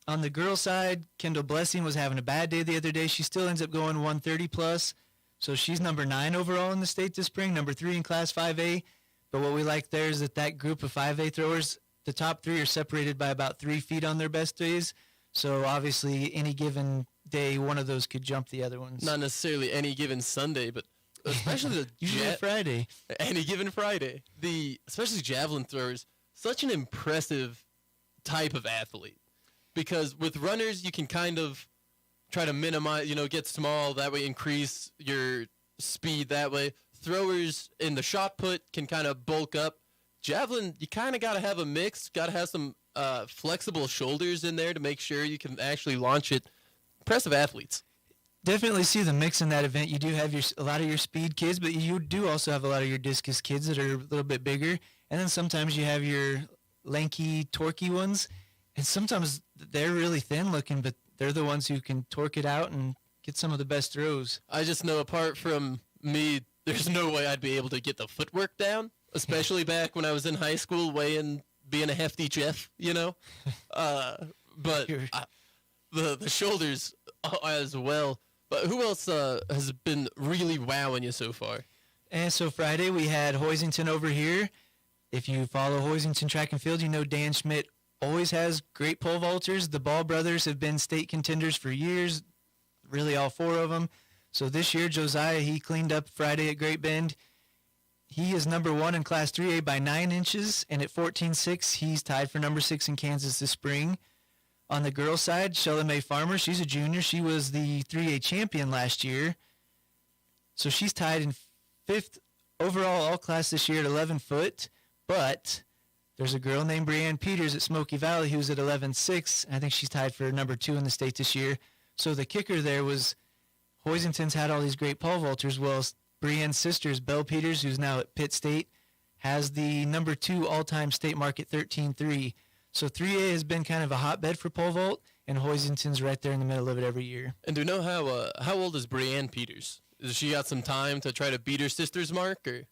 Speaker 12: On the girl side, Kendall Blessing was having a bad day the other day. She still ends up going 130 plus. So she's number 9 overall in the state this spring, number 3 in Class 5A. But what we like there is that group of 5A throwers, the top 3 are separated by about 3 feet on their best days. So obviously any given day, one of those could jump the other ones.
Speaker 10: Not necessarily any given Sunday, but especially
Speaker 12: usually Friday.
Speaker 10: Any given Friday. Especially javelin throwers, such an impressive type of athlete. Because with runners, you can kind of try to minimize, get small, that way increase your speed that way. Throwers in the shot put can kind of bulk up. Javelin, you kind of got to have a mix, got to have some flexible shoulders in there to make sure you can actually launch it. Impressive athletes.
Speaker 12: Definitely see the mix in that event. You do have a lot of your speed kids, but you do also have a lot of your discus kids that are a little bit bigger. And then sometimes you have your lanky, torquey ones. And sometimes they're really thin looking, but they're the ones who can torque it out and get some of the best throws.
Speaker 10: I just know apart from me, there's no way I'd be able to get the footwork down, especially back when I was in high school, being a hefty Jeff, But the shoulders as well. But who else has been really wowing you so far?
Speaker 12: And so Friday we had Hoisington over here. If you follow Hoisington track and field, you know Dan Schmidt always has great pole vaulters. The Ball brothers have been state contenders for years, really all 4 of them. So this year, Josiah, he cleaned up Friday at Great Bend. He is number 1 in Class 3A by 9 inches, and at 14.6, he's tied for number 6 in Kansas this spring. On the girls' side, Shella Mae Farmer, she's a junior. She was the 3A champion last year. So she's tied in 5th overall all-class this year at 11 foot, but there's a girl named Brianne Peters at Smoky Valley who's at 11.6. I think she's tied for number 2 in the state this year. So the kicker there was Hoisington's had all these great pole vaulters. Well, Brianne's sister, Belle Peters, who's now at Pitt State, has the number 2 all-time state mark at 13.3. So 3A has been kind of a hotbed for pole vault, and Hoisington's right there in the middle of it every year.
Speaker 10: And do you know how old is Brianne Peters? Has she got some time to try to beat her sister's mark, or?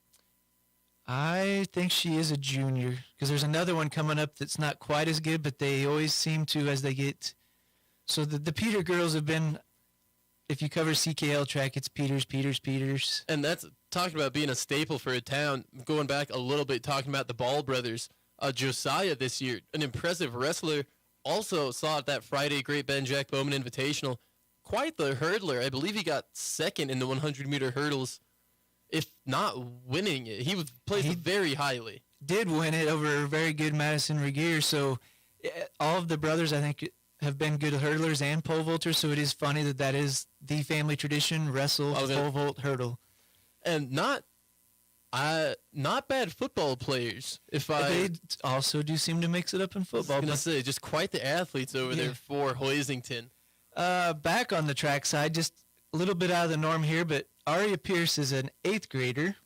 Speaker 12: I think she is a junior because there's another one coming up that's not quite as good, but they always seem to as they get. So the Peter girls have been, if you cover CKL track, it's Peters.
Speaker 10: And that's talking about being a staple for a town. Going back a little bit, talking about the Ball brothers. Josiah this year, an impressive wrestler, also saw at that Friday Great Bend Jack Bowman Invitational. Quite the hurdler. I believe he got 2nd in the 100-meter hurdles. If not winning it, he was placed very highly.
Speaker 12: Did win it over a very good Madison Regier. So all of the brothers, I think, have been good hurdlers and pole vaulters. So it is funny that is the family tradition: wrestle, pole vault, hurdle,
Speaker 10: and not bad football players.
Speaker 12: They also do seem to mix it up in football.
Speaker 10: I was gonna say, just quite the athletes over there for Hoisington.
Speaker 12: Back on the track side, just a little bit out of the norm here, but Aria Pierce is an 8th grader.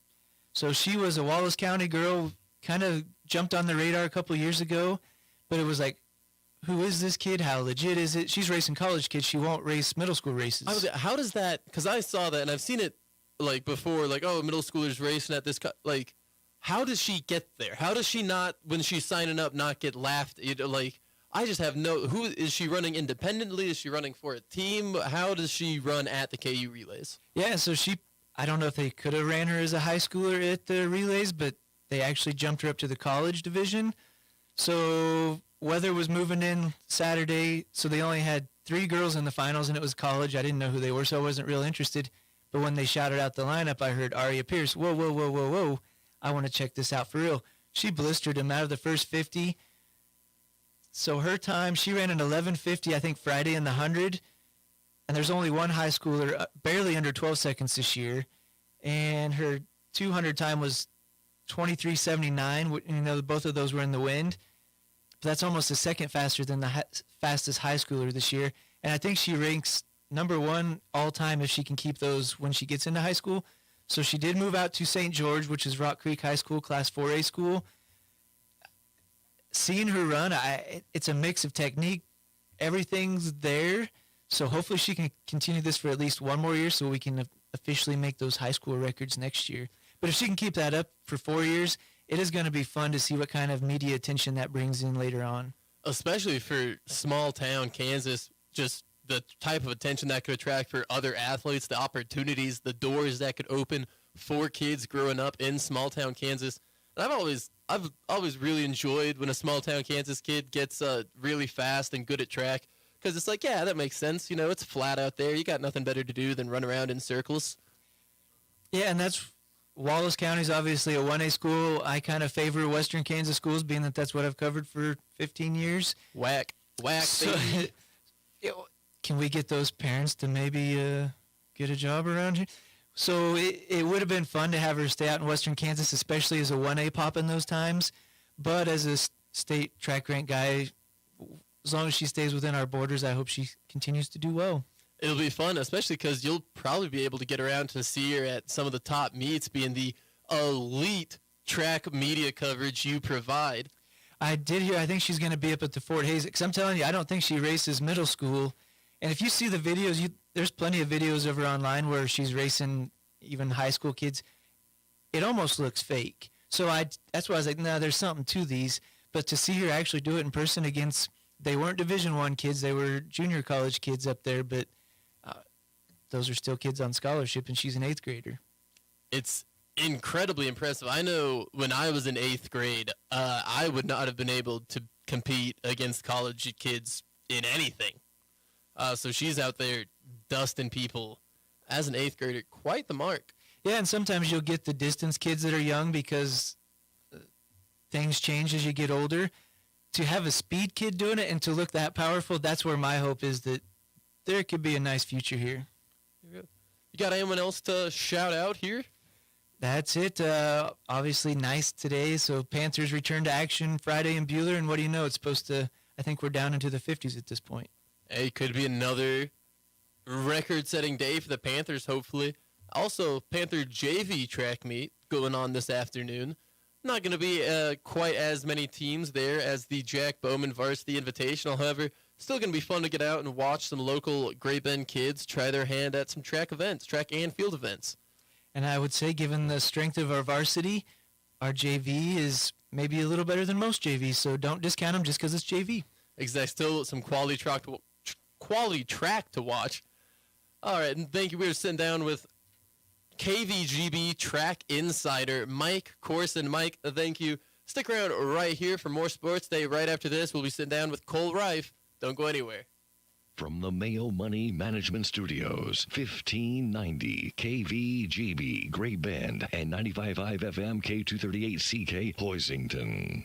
Speaker 12: So she was a Wallace County girl, kind of jumped on the radar a couple years ago, but it was like, who is this kid? How legit is it? She's racing college kids. She won't race middle school races.
Speaker 10: How does that, because I saw that, and I've seen it before, middle schoolers racing at this, how does she get there? How does she not, when she's signing up, not get laughed? I just have who is she running independently? Is she running for a team? How does she run at the KU relays?
Speaker 12: Yeah, so I don't know if they could have ran her as a high schooler at the relays, but they actually jumped her up to the college division. So weather was moving in Saturday, so they only had 3 girls in the finals, and it was college. I didn't know who they were, so I wasn't real interested. But when they shouted out the lineup, I heard Aria Pierce. Whoa. I want to check this out for real. She blistered him out of the first 50. So her time, she ran an 11:50, I think, Friday in the 100. And there's only one high schooler, barely under 12 seconds this year. And her 200 time was 23:79. Both of those were in the wind. But that's almost a second faster than the fastest high schooler this year. And I think she ranks number 1 all-time if she can keep those when she gets into high school. So she did move out to St. George, which is Rock Creek High School, Class 4A school. Seeing her run, it's a mix of technique. Everything's there. So hopefully she can continue this for at least one more year so we can officially make those high school records next year. But if she can keep that up for 4 years, it is going to be fun to see what kind of media attention that brings in later on.
Speaker 10: Especially for small town Kansas, just the type of attention that could attract for other athletes, the opportunities, the doors that could open for kids growing up in small town Kansas. And I've always really enjoyed when a small town Kansas kid gets really fast and good at track, because it's like, yeah, that makes sense. You know, it's flat out there. You got nothing better to do than run around in circles.
Speaker 12: Yeah, and Wallace County is obviously a 1A school. I kind of favor Western Kansas schools, being that that's what I've covered for 15 years.
Speaker 10: Whack. So,
Speaker 12: can we get those parents to maybe get a job around here? So it would have been fun to have her stay out in Western Kansas, especially as a 1A pop in those times. But as a state track rank guy, as long as she stays within our borders, I hope she continues to do well.
Speaker 10: It'll be fun, especially because you'll probably be able to get around to see her at some of the top meets, being the elite track media coverage you provide.
Speaker 12: I did hear, I think she's going to be up at the Fort Hays, because I'm telling you, I don't think she races middle school. And if you see the videos, there's plenty of videos of her online where she's racing even high school kids. It almost looks fake. So that's why I was like, no, there's something to these. But to see her actually do it in person against, they weren't Division I kids, they were junior college kids up there, but those are still kids on scholarship, and she's an 8th grader.
Speaker 10: It's incredibly impressive. I know when I was in 8th grade, I would not have been able to compete against college kids in anything. So she's out there dusting people as an 8th grader. Quite the mark.
Speaker 12: Yeah, and sometimes you'll get the distance kids that are young because things change as you get older. To have a speed kid doing it and to look that powerful, that's where my hope is that there could be a nice future here.
Speaker 10: You got anyone else to shout out here?
Speaker 12: That's it. Obviously nice today. So Panthers return to action Friday in Buhler, and what do you know? It's supposed to, I think we're down into the 50s at this point.
Speaker 10: It could be another record-setting day for the Panthers, hopefully. Also, Panther JV track meet going on this afternoon. Not going to be quite as many teams there as the Jack Bowman Varsity Invitational. However, still going to be fun to get out and watch some local Great Bend kids try their hand at some track events, track and field events.
Speaker 12: And I would say, given the strength of our varsity, our JV is maybe a little better than most JVs, so don't discount them just because it's JV.
Speaker 10: Exactly. Still some quality track to watch. All right, and thank you. We're sitting down with KVGB Track Insider Mike Corson. Mike, thank you. Stick around right here for more Sports Day. Right after this, we'll be sitting down with Cole Reif. Don't go anywhere.
Speaker 1: From the Mayo Money Management Studios, 1590 KVGB Great Bend and 95.5 FM K238CK Hoisington.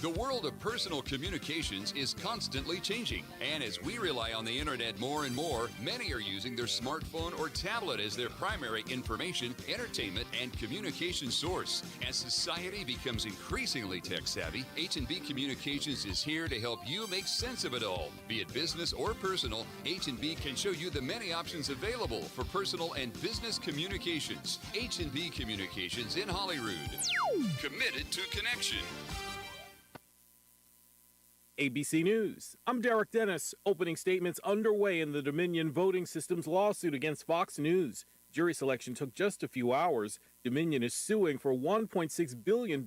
Speaker 22: The world of personal communications is constantly changing, and as we rely on the internet more and more, many are using their smartphone or tablet as their primary information, entertainment, and communication source. As society becomes increasingly tech-savvy, H&B Communications is here to help you make sense of it all. Be it business or personal, H&B can show you the many options available for personal and business communications. H&B Communications in Holyrood. Committed to connection.
Speaker 23: ABC News. I'm Derek Dennis. Opening statements underway in the Dominion Voting Systems lawsuit against Fox News. Jury selection took just a few hours. Dominion is suing for $1.6 billion,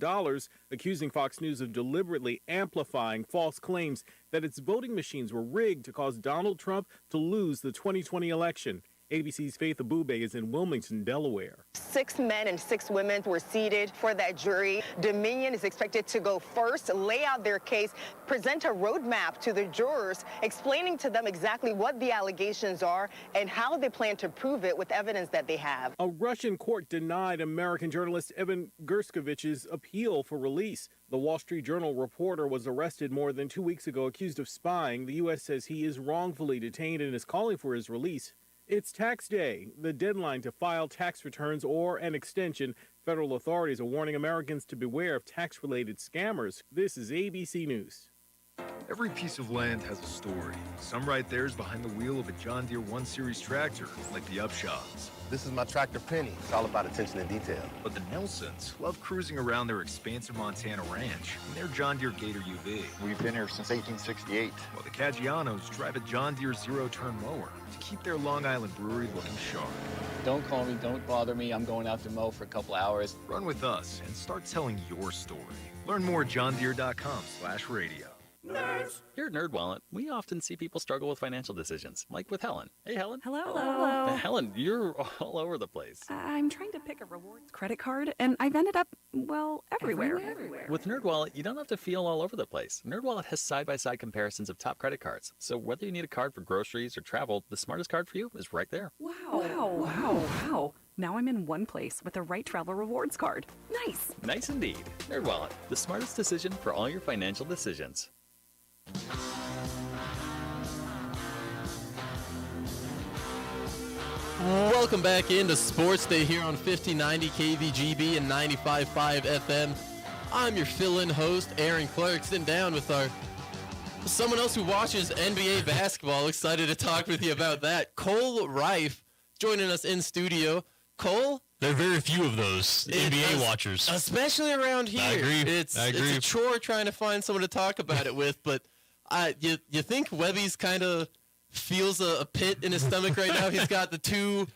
Speaker 23: accusing Fox News of deliberately amplifying false claims that its voting machines were rigged to cause Donald Trump to lose the 2020 election. ABC's Faith Abube is in Wilmington, Delaware.
Speaker 24: 6 men and 6 women were seated for that jury. Dominion is expected to go first, lay out their case, present a roadmap to the jurors, explaining to them exactly what the allegations are and how they plan to prove it with evidence that they have.
Speaker 23: A Russian court denied American journalist Evan Gershkovich's appeal for release. The Wall Street Journal reporter was arrested more than 2 weeks ago, accused of spying. The U.S. says he is wrongfully detained and is calling for his release. It's tax day, the deadline to file tax returns or an extension. Federal authorities are warning Americans to beware of tax-related scammers. This is ABC News.
Speaker 2: Every piece of land has a story. Some write theirs behind the wheel of a John Deere 1 Series tractor, like the Upshaws.
Speaker 3: This is my tractor Penny. It's all about attention to detail.
Speaker 2: But the Nelsons love cruising around their expansive Montana ranch in their John Deere Gator UV.
Speaker 3: We've been here since 1868.
Speaker 2: While the Caggianos drive a John Deere zero-turn mower to keep their Long Island brewery looking sharp.
Speaker 4: Don't call me, don't bother me. I'm going out to mow for a couple hours.
Speaker 2: Run with us and start telling your story. Learn more at johndeere.com/radio.
Speaker 5: Nerds. Here at NerdWallet, we often see people struggle with financial decisions, like with Helen. Hey, Helen.
Speaker 25: Hello.
Speaker 5: Helen, you're all over the place.
Speaker 25: I'm trying to pick a rewards credit card, and I've ended up, well, everywhere.
Speaker 5: With NerdWallet, you don't have to feel all over the place. NerdWallet has side-by-side comparisons of top credit cards. So whether you need a card for groceries or travel, the smartest card for you is right there.
Speaker 25: Wow. Now I'm in one place with the right travel rewards card. Nice.
Speaker 5: Nice indeed. NerdWallet, the smartest decision for all your financial decisions.
Speaker 10: Welcome back into Sports Day here on 1590 KVGB and 95.5 FM. I'm your fill-in host, Aaron Clark, sitting down with someone else who watches NBA basketball. Excited to talk with you about that. Cole Reif joining us in studio. Cole?
Speaker 26: There are very few of those NBA watchers.
Speaker 10: Especially around here.
Speaker 26: I agree.
Speaker 10: It's a chore trying to find someone to talk about it with, but you think Webby's kind of feels a pit in his stomach right now? He's got the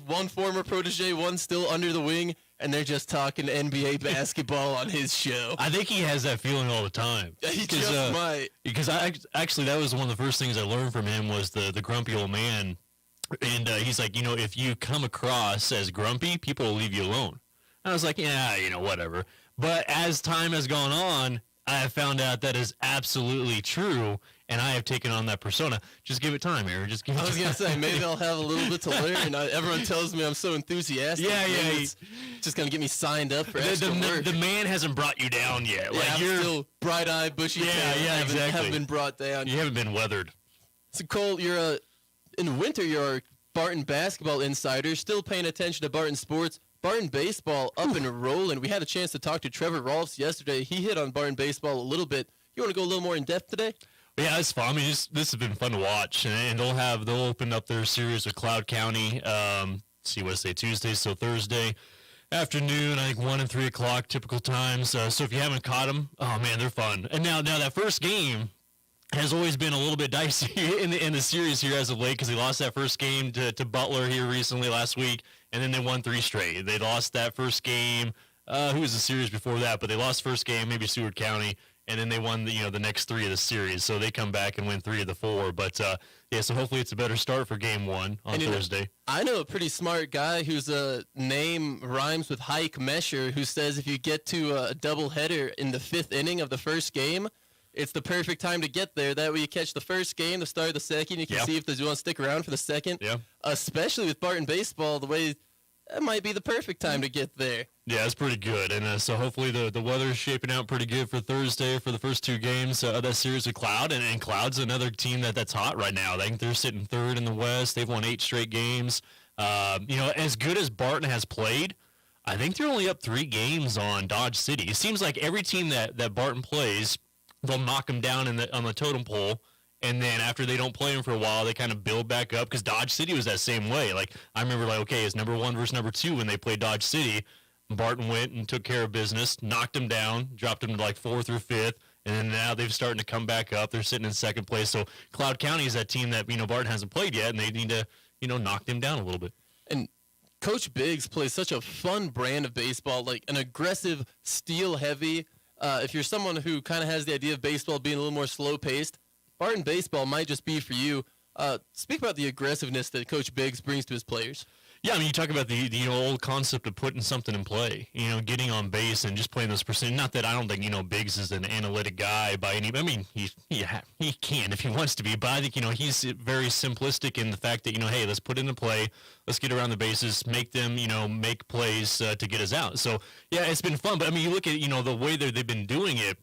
Speaker 10: one former protege, one still under the wing, and they're just talking NBA basketball on his show.
Speaker 26: I think he has that feeling all the time.
Speaker 10: He just might.
Speaker 26: Because actually, that was one of the first things I learned from him was the grumpy old man. And he's like, if you come across as grumpy, people will leave you alone. And I was like, yeah, whatever. But as time has gone on, I have found out that is absolutely true, and I have taken on that persona. Just give it time, Aaron. Just give it time.
Speaker 10: I was going to say, maybe I'll have a little bit to learn. Everyone tells me I'm so enthusiastic.
Speaker 26: Yeah.
Speaker 10: It's just going to get me signed up for extra work.
Speaker 26: The man hasn't brought you down yet.
Speaker 10: Yeah, I'm still bright-eyed, bushy-tailed.
Speaker 26: Yeah, exactly.
Speaker 10: Haven't been brought down.
Speaker 26: You haven't been weathered.
Speaker 10: So, Cole, in winter, you're a Barton basketball insider, still paying attention to Barton sports. Barton baseball up and rolling. We had a chance to talk to Trevor Rolfs yesterday. He hit on Barton baseball a little bit. You want to go a little more in depth today?
Speaker 26: Yeah, it's fun. I mean, this has been fun to watch, and they'll open up their series with Cloud County. Tuesday, so Thursday afternoon. I think 1 and 3 o'clock typical times. So if you haven't caught them, oh man, they're fun. And now that first game has always been a little bit dicey in the series here as of late because they lost that first game to Butler here recently last week, and then they won 3 straight. They lost that first game. Who was the series before that? But they lost first game, maybe Seward County, and then they won the next 3 of the series. So they come back and win 3 of the 4. But so hopefully it's a better start for game 1 on Thursday.
Speaker 10: I know a pretty smart guy whose name rhymes with Hike Mesher, who says if you get to a doubleheader in the 5th inning of the first game, it's the perfect time to get there. That way you catch the first game, the start of the second. You can see if they want to stick around for the second.
Speaker 26: Yeah.
Speaker 10: Especially with Barton baseball, the way that might be the perfect time to get there.
Speaker 26: Yeah, it's pretty good. And so hopefully the weather's shaping out pretty good for Thursday for the first 2 games of that series with Cloud. And Cloud's another team that's hot right now. I think they're sitting 3rd in the West. They've won 8 straight games. As good as Barton has played, I think they're only up 3 games on Dodge City. It seems like every team that Barton plays, they'll knock them down on the totem pole, and then after they don't play them for a while, they kind of build back up, because Dodge City was that same way. Like, I remember, it's number 1 versus number 2 when they played Dodge City. Barton went and took care of business, knocked them down, dropped them to 4th or 5th, and then now they've starting to come back up. They're sitting in 2nd place. So Cloud County is that team that, Barton hasn't played yet, and they need to, knock them down a little bit.
Speaker 10: And Coach Biggs plays such a fun brand of baseball, like an aggressive, steal-heavy. If you're someone who kind of has the idea of baseball being a little more slow-paced, Barton baseball might just be for you. Speak about the aggressiveness that Coach Biggs brings to his players.
Speaker 26: Yeah, I mean, you talk about the old concept of putting something in play, getting on base and just playing those percent. Not that I don't think, Biggs is an analytic guy by any, I mean, he can if he wants to be, but I think, he's very simplistic in the fact that, hey, let's put it into play, let's get around the bases, make them, make plays to get us out. So, yeah, it's been fun, but I mean, you look at, the way that they've been doing it,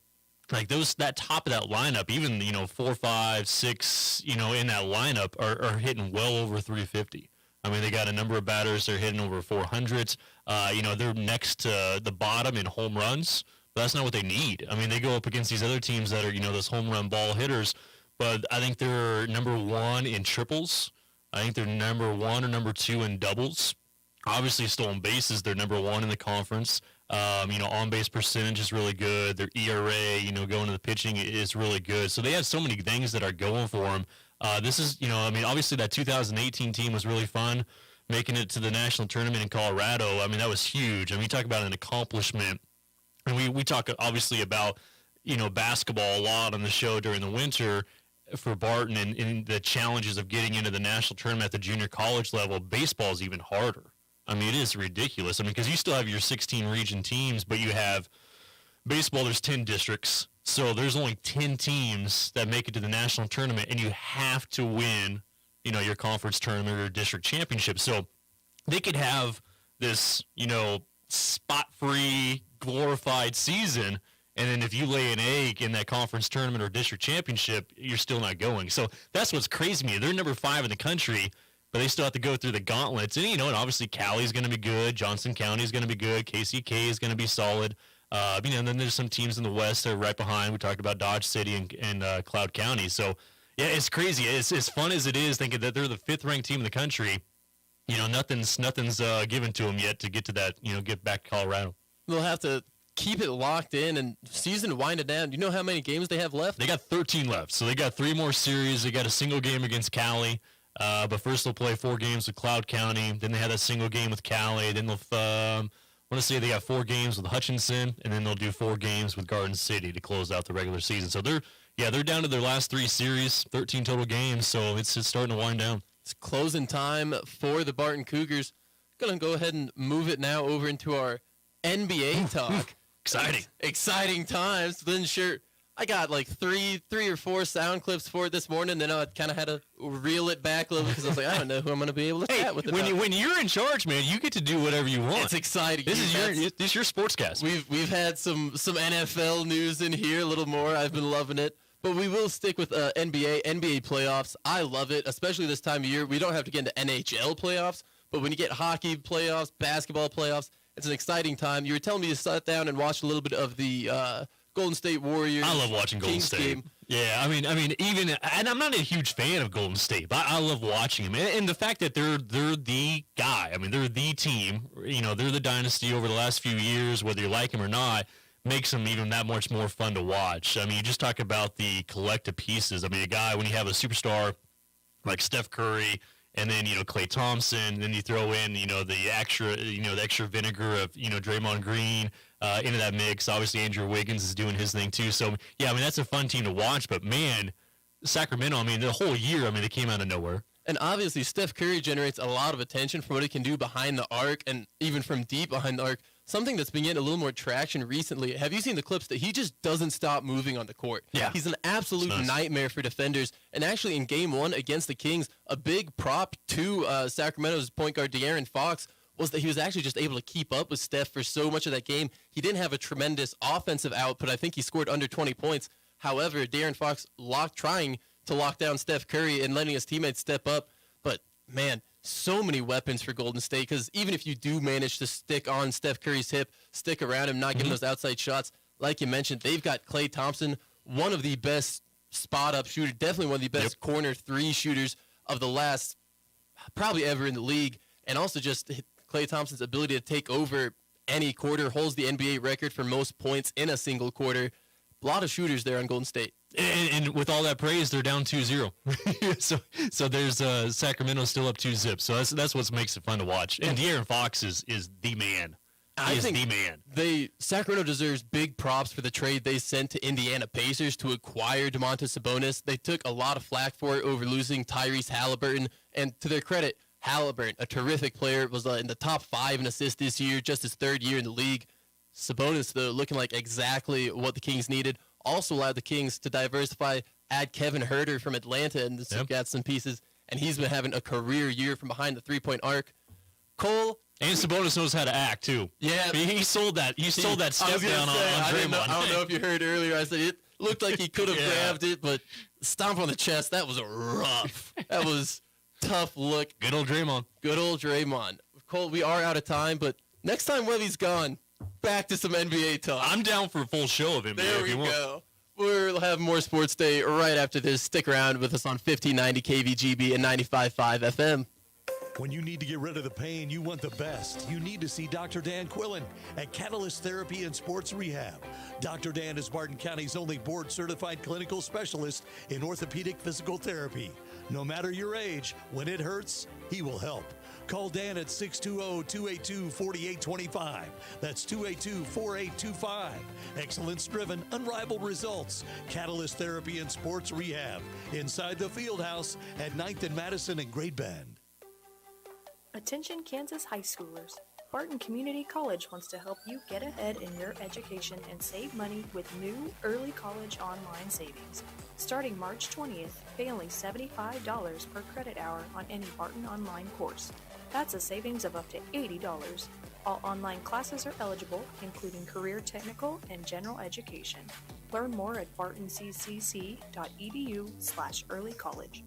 Speaker 26: like that top of that lineup, even, 4, 5, 6, in that lineup are hitting well over 350. I mean, they got a number of batters. They're hitting over 400. They're next to the bottom in home runs, That's not what they need. I mean, they go up against these other teams that are, those home run ball hitters, but I think they're number 1 in triples. I think they're number 1 or number 2 in doubles. Obviously, stolen bases, they're number 1 in the conference. On-base percentage is really good. Their ERA, going to the pitching is really good. So they have so many things that are going for them. This is, obviously that 2018 team was really fun, making it to the national tournament in Colorado. I mean, that was huge. I mean, you talk about an accomplishment. And we talk obviously about, basketball a lot on the show during the winter for Barton and the challenges of getting into the national tournament at the junior college level. Baseball is even harder. I mean, it is ridiculous. I mean, because you still have your 16 region teams, but you have baseball, there's 10 districts. So there's only 10 teams that make it to the national tournament, and you have to win, your conference tournament or district championship. So they could have this, spot-free, glorified season, and then if you lay an egg in that conference tournament or district championship, you're still not going. So that's what's crazy to me. They're number 5 in the country, but they still have to go through the gauntlets. And, and obviously Cali's going to be good. Johnson County is going to be good. KCK is going to be solid. And then there's some teams in the West that are right behind. We talked about Dodge City and Cloud County. So, yeah, it's crazy. It's as fun as it is thinking that they're the 5th-ranked team in the country. Nothing's given to them yet to get to that, get back to Colorado.
Speaker 10: They'll have to keep it locked in and season winded down. Do you know how many games they have left?
Speaker 26: They got 13 left. So they got 3 more series. They got a single game against Cali. But first they'll play 4 games with Cloud County. Then they have that single game with Cali. Then they'll, I want to say they got 4 games with Hutchinson. And then they'll do 4 games with Garden City to close out the regular season. So they're down to their last 3 series, 13 total games. So it's starting to wind down.
Speaker 10: It's closing time for the Barton Cougars. Going to go ahead and move it now over into our NBA talk. Exciting times. Then sure, I got like three or 4 sound clips for it this morning. Then I kind of had to reel it back a little because I was like, I don't know who I'm going to be able to chat with.
Speaker 26: When you're in charge, man, you get to do whatever you want.
Speaker 10: It's exciting.
Speaker 26: This is your sportscast.
Speaker 10: We've had some NFL news in here a little more. I've been loving it. But we will stick with NBA playoffs. I love it, especially this time of year. We don't have to get into NHL playoffs, but when you get hockey playoffs, basketball playoffs, it's an exciting time. You were telling me to sit down and watch a little bit of the Golden State Warriors.
Speaker 26: I love watching Golden State. Game. Yeah, I mean, even, and I'm not a huge fan of Golden State, but I love watching them. And the fact that they're the guy. I mean, they're the team. They're the dynasty over the last few years, whether you like them or not. Makes them even that much more fun to watch. I mean, you just talk about the collective pieces. I mean, a guy, when you have a superstar like Steph Curry and then, Klay Thompson, then you throw in, the extra vinegar of, Draymond Green into that mix. Obviously, Andrew Wiggins is doing his thing too. So, yeah, I mean, that's a fun team to watch. But, man, Sacramento, I mean, the whole year, I mean, they came out of nowhere.
Speaker 10: And obviously, Steph Curry generates a lot of attention for what he can do behind the arc and even from deep behind the arc. Something that's been getting a little more traction recently. Have you seen the clips that he just doesn't stop moving on the court?
Speaker 26: Yeah.
Speaker 10: He's an absolute nightmare for defenders. And actually, in Game 1 against the Kings, a big prop to Sacramento's point guard De'Aaron Fox was that he was actually just able to keep up with Steph for so much of that game. He didn't have a tremendous offensive output. I think he scored under 20 points. However, De'Aaron Fox trying to lock down Steph Curry and letting his teammates step up. But, man, so many weapons for Golden State because even if you do manage to stick on Steph Curry's hip, stick around him, not give him those outside shots, like you mentioned, they've got Klay Thompson, one of the best spot-up shooters, definitely one of the best corner 3 shooters of the last probably ever in the league, and also just Klay Thompson's ability to take over any quarter, holds the NBA record for most points in a single quarter. A lot of shooters there on Golden State.
Speaker 26: And with all that praise, they're down 2-0. so there's Sacramento still up 2-0. So that's what makes it fun to watch. And De'Aaron Fox is the man.
Speaker 10: I think Sacramento deserves big props for the trade they sent to Indiana Pacers to acquire Domantas Sabonis. They took a lot of flack for it over losing Tyrese Halliburton. And to their credit, Halliburton, a terrific player, was in the top 5 in assists this year, just his 3rd year in the league. Sabonis, though, looking like exactly what the Kings needed. Also allowed the Kings to diversify, add Kevin Huerter from Atlanta, and got some pieces. And he's been having a career year from behind the 3-point arc. Cole.
Speaker 26: And Sabonis knows how to act, too.
Speaker 10: Yeah.
Speaker 26: He sold that. He sold that step down on Draymond.
Speaker 10: I don't know if you heard earlier. I said it looked like he could have grabbed it, but stomp on the chest, that was rough. That was tough look.
Speaker 26: Good old Draymond.
Speaker 10: Cole, we are out of time, but next time Webby's gone, back to some NBA talk.
Speaker 26: I'm down for a full show of NBA
Speaker 10: There
Speaker 26: if
Speaker 10: we
Speaker 26: you want.
Speaker 10: go. We'll have more Sports Day right after this. Stick around with us on 1590 KVGB and 95.5 FM.
Speaker 15: When you need to get rid of the pain, you want the best. You need to see Dr. Dan Quillen at Catalyst Therapy and Sports Rehab. Dr. Dan is Barton County's only board-certified clinical specialist in orthopedic physical therapy. No matter your age, when it hurts, he will help. Call Dan at 620-282-4825. That's 282-4825. Excellence-driven, unrivaled results. Catalyst Therapy and Sports Rehab. Inside the Fieldhouse at 9th and Madison in Great Bend.
Speaker 6: Attention Kansas high schoolers. Barton Community College wants to help you get ahead in your education and save money with new early college online savings. Starting March 20th, pay only $75 per credit hour on any Barton online course. That's a savings of up to $80. All online classes are eligible, including career technical and general education. Learn more at bartonccc.edu/earlycollege.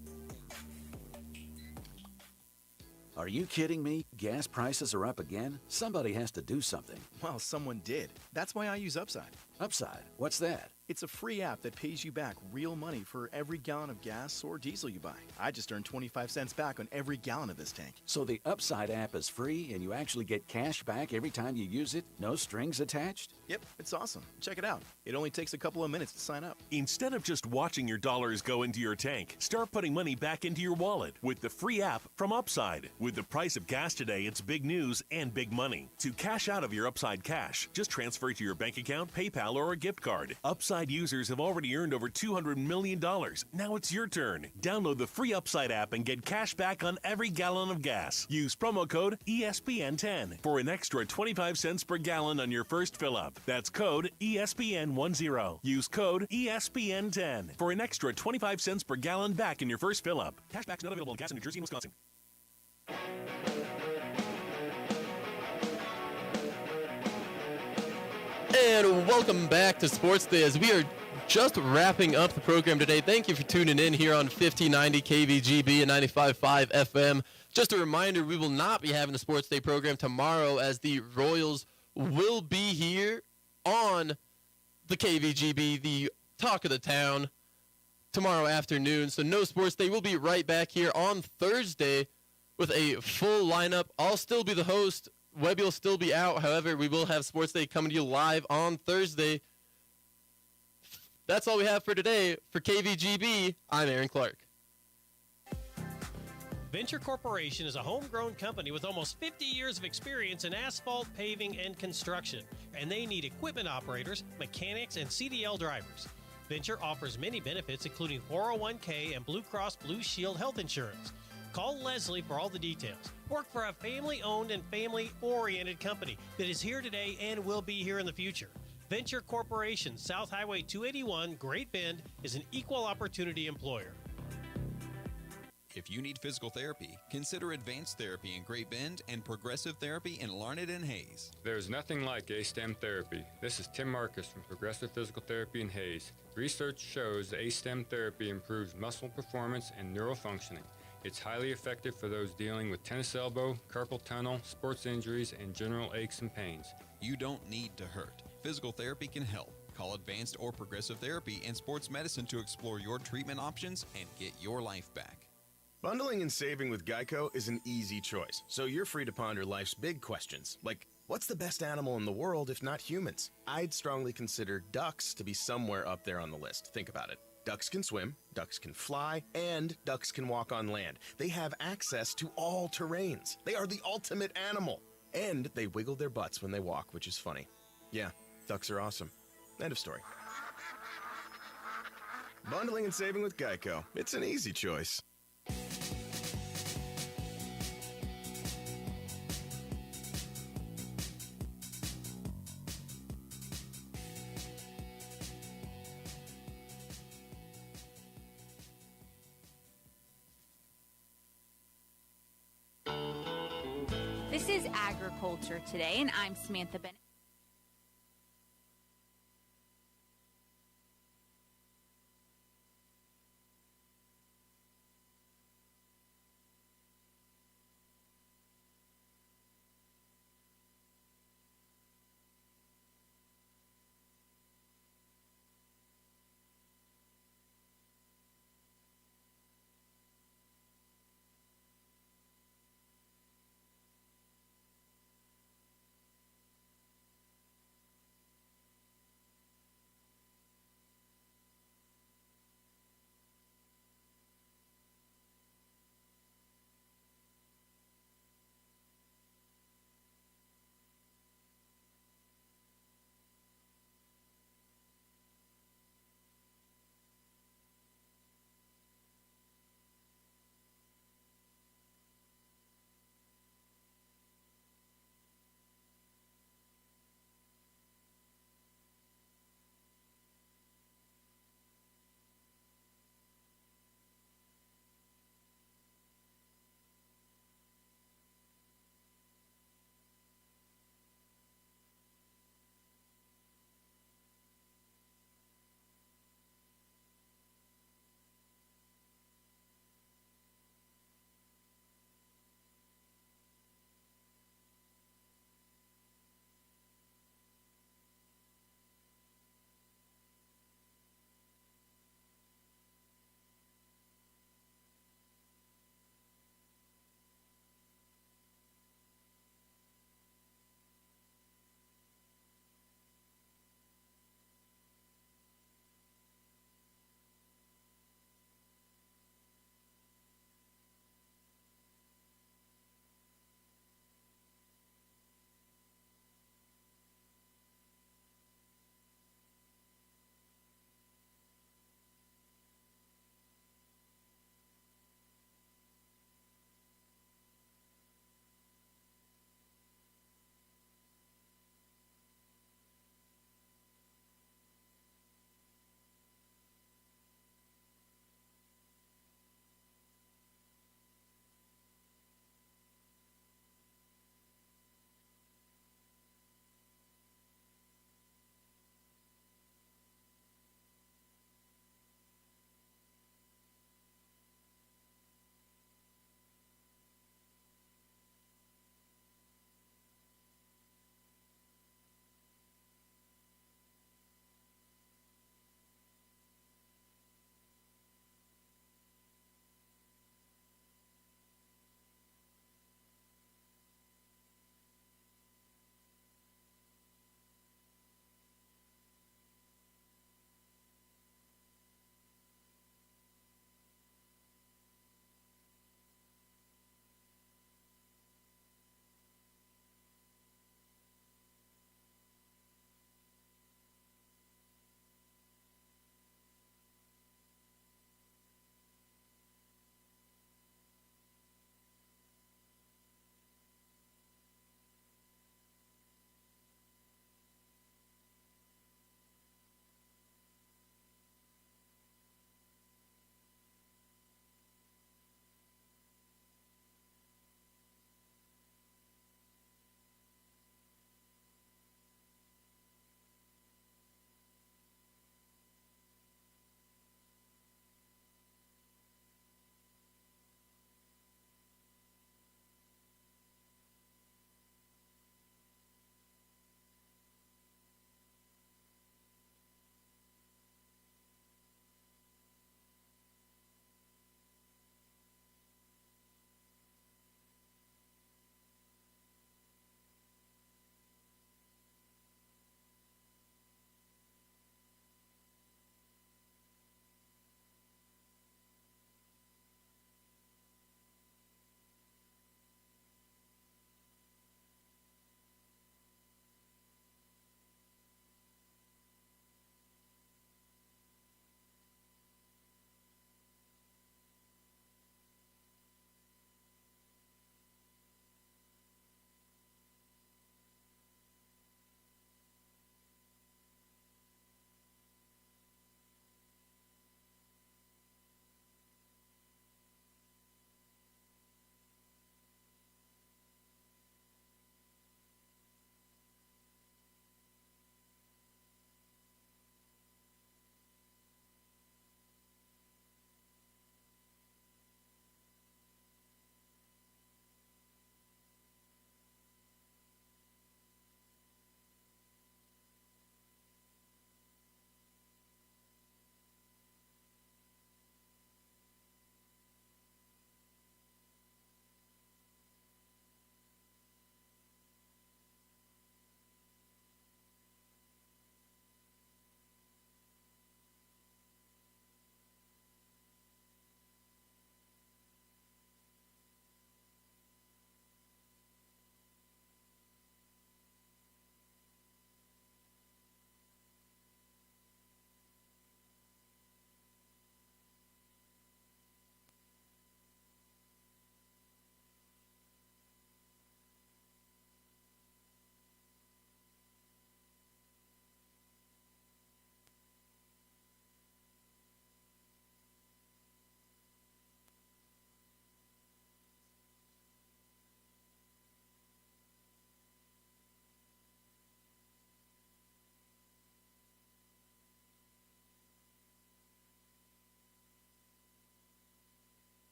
Speaker 7: Are you kidding me? Gas prices are up again? Somebody has to do something.
Speaker 8: Well, someone did. That's why I use Upside.
Speaker 7: Upside? What's that?
Speaker 8: It's a free app that pays you back real money for every gallon of gas or diesel you buy. I just earned 25 cents back on every gallon of this tank.
Speaker 7: So the Upside app is free and you actually get cash back every time you use it? No strings attached?
Speaker 8: Yep, it's awesome. Check it out. It only takes a couple of minutes to sign up.
Speaker 9: Instead of just watching your dollars go into your tank, start putting money back into your wallet with the free app from Upside. With the price of gas today, it's big news and big money. To cash out of your Upside cash, just transfer it to your bank account, PayPal, or a gift card. Upside users have already earned over $200 million. Now it's your turn. Download the free Upside app and get cash back on every gallon of gas. Use promo code ESPN10 for an extra 25 cents per gallon on your first fill-up. That's code ESPN10. Use code ESPN10 for an extra 25 cents per gallon back in your first fill-up. Cashback's not available in gas in New Jersey and Wisconsin.
Speaker 10: And welcome back to Sports Day as we are just wrapping up the program today. Thank you for tuning in here on 1590 KVGB and 95.5 FM. Just a reminder, we will not be having the Sports Day program tomorrow as the Royals will be here on the KVGB, the talk of the town, tomorrow afternoon. So no Sports Day. We'll be right back here on Thursday with a full lineup. I'll still be the host. Webby will still be out. However, we will have Sports Day coming to you live on Thursday. That's all we have for today. For KVGB, I'm Aaron Clark.
Speaker 16: Venture Corporation is a homegrown company with almost 50 years of experience in asphalt, paving, and construction, and they need equipment operators, mechanics, and CDL drivers. Venture offers many benefits, including 401k and Blue Cross Blue Shield health insurance. Call Leslie for all the details. Work for a family-owned and family-oriented company that is here today and will be here in the future. Venture Corporation, South Highway 281, Great Bend, is an equal opportunity employer.
Speaker 11: If you need physical therapy, consider Advanced Therapy in Great Bend and Progressive Therapy in Larned and Hayes.
Speaker 13: There's nothing like A-STEM therapy. This is Tim Marcus from Progressive Physical Therapy in Hayes. Research shows that A-STEM therapy improves muscle performance and neural functioning. It's highly effective for those dealing with tennis elbow, carpal tunnel, sports injuries, and general aches and pains.
Speaker 11: You don't need to hurt. Physical therapy can help. Call Advanced or Progressive Therapy and Sports Medicine to explore your treatment options and get your life back.
Speaker 27: Bundling and saving with Geico is an easy choice, so you're free to ponder life's big questions, like what's the best animal in the world if not humans? I'd strongly consider ducks to be somewhere up there on the list. Think about it. Ducks can swim, ducks can fly, and ducks can walk on land. They have access to all terrains. They are the ultimate animal. And they wiggle their butts when they walk, which is funny. Yeah, ducks are awesome. End of story. Bundling and saving with Geico. It's an easy choice.
Speaker 28: This is Agriculture Today, and I'm Samantha Bennett.